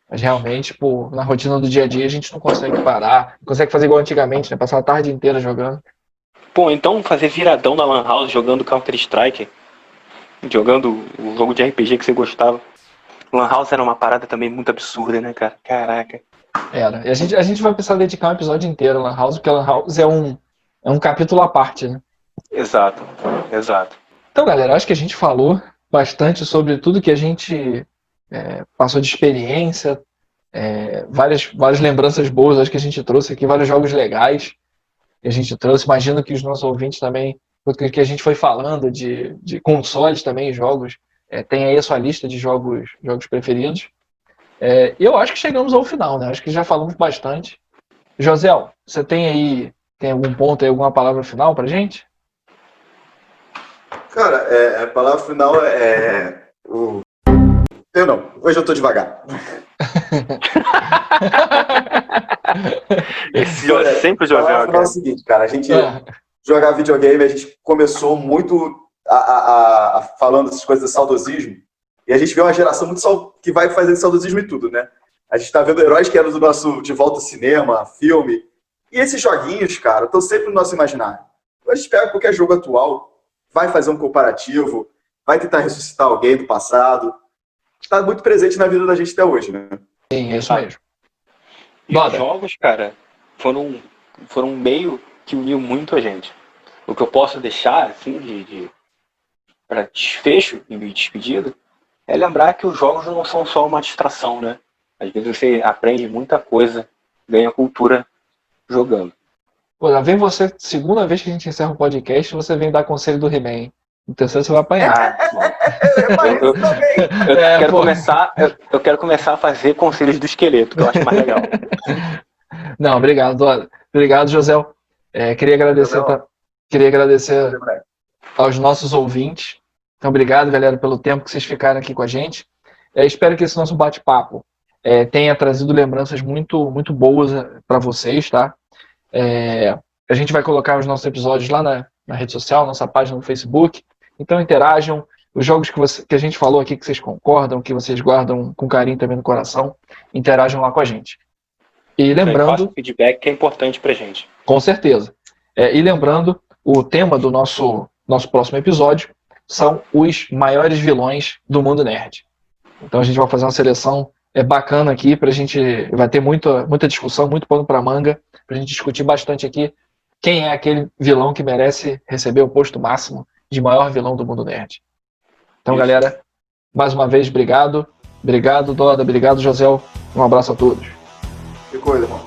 Speaker 2: Mas realmente, na rotina do dia a dia, a gente não consegue parar, não consegue fazer igual antigamente, né? Passar a tarde inteira jogando.
Speaker 4: Então fazer viradão na Lan House jogando Counter-Strike, jogando o jogo de RPG que você gostava. Lan House era uma parada também muito absurda, né, cara? Caraca.
Speaker 2: Era. E a gente vai precisar dedicar um episódio inteiro a Lan House, porque a Lan House é um capítulo à parte, né?
Speaker 4: Exato.
Speaker 2: Então, galera, acho que a gente falou bastante sobre tudo que a gente passou de experiência, várias lembranças boas, acho que a gente trouxe aqui, vários jogos legais que a gente trouxe. Imagino que os nossos ouvintes também, que a gente foi falando de consoles também, jogos, tem aí a sua lista de jogos preferidos. E eu acho que chegamos ao final, né? Acho que já falamos bastante. Josel, você tem algum ponto aí, alguma palavra final pra gente?
Speaker 3: Cara, a palavra final Eu não, hoje eu tô devagar.
Speaker 4: Sempre o
Speaker 3: A palavra
Speaker 4: José,
Speaker 3: final é o seguinte, cara, a gente jogar videogame, a gente começou muito falando essas coisas de saudosismo, e a gente vê uma geração muito que vai fazer saudosismo e tudo, né? A gente tá vendo heróis que eram do nosso De Volta ao Cinema, filme, e esses joguinhos, cara, estão sempre no nosso imaginário. A gente pega qualquer jogo atual, vai fazer um comparativo, vai tentar ressuscitar alguém do passado. Está muito presente na vida da gente até hoje, né?
Speaker 2: Sim, é isso mesmo.
Speaker 4: E os jogos, cara, foram um meio que uniu muito a gente. O que eu posso deixar, assim, para desfecho e despedida, é lembrar que os jogos não são só uma distração, né? Às vezes você aprende muita coisa, ganha cultura jogando.
Speaker 2: Pô, lá vem você, segunda vez que a gente encerra o podcast, você vem dar conselho do He-Man, hein? No terceiro você vai apanhar.
Speaker 4: Eu quero começar a fazer conselhos do esqueleto, que eu acho mais legal.
Speaker 2: Não, obrigado, Dora. Obrigado, José. Queria agradecer aos nossos ouvintes. Então, obrigado, galera, pelo tempo que vocês ficaram aqui com a gente. Espero que esse nosso bate-papo tenha trazido lembranças muito, muito boas para vocês, tá? A gente vai colocar os nossos episódios lá na rede social, nossa página no Facebook. Então interajam, os jogos que a gente falou aqui, que vocês concordam, que vocês guardam com carinho também no coração, interajam lá com a gente. E lembrando...
Speaker 4: Faça feedback que é importante pra gente.
Speaker 2: Com certeza. E lembrando, o tema do nosso próximo episódio são os maiores vilões do mundo nerd. Então a gente vai fazer uma seleção bacana aqui, pra gente... Vai ter muita discussão, muito pano pra manga, pra gente discutir bastante aqui quem é aquele vilão que merece receber o posto máximo de maior vilão do mundo nerd. Então, galera, mais uma vez, obrigado. Obrigado, Doda. Obrigado, José. Um abraço a todos.
Speaker 3: Que coisa, irmão.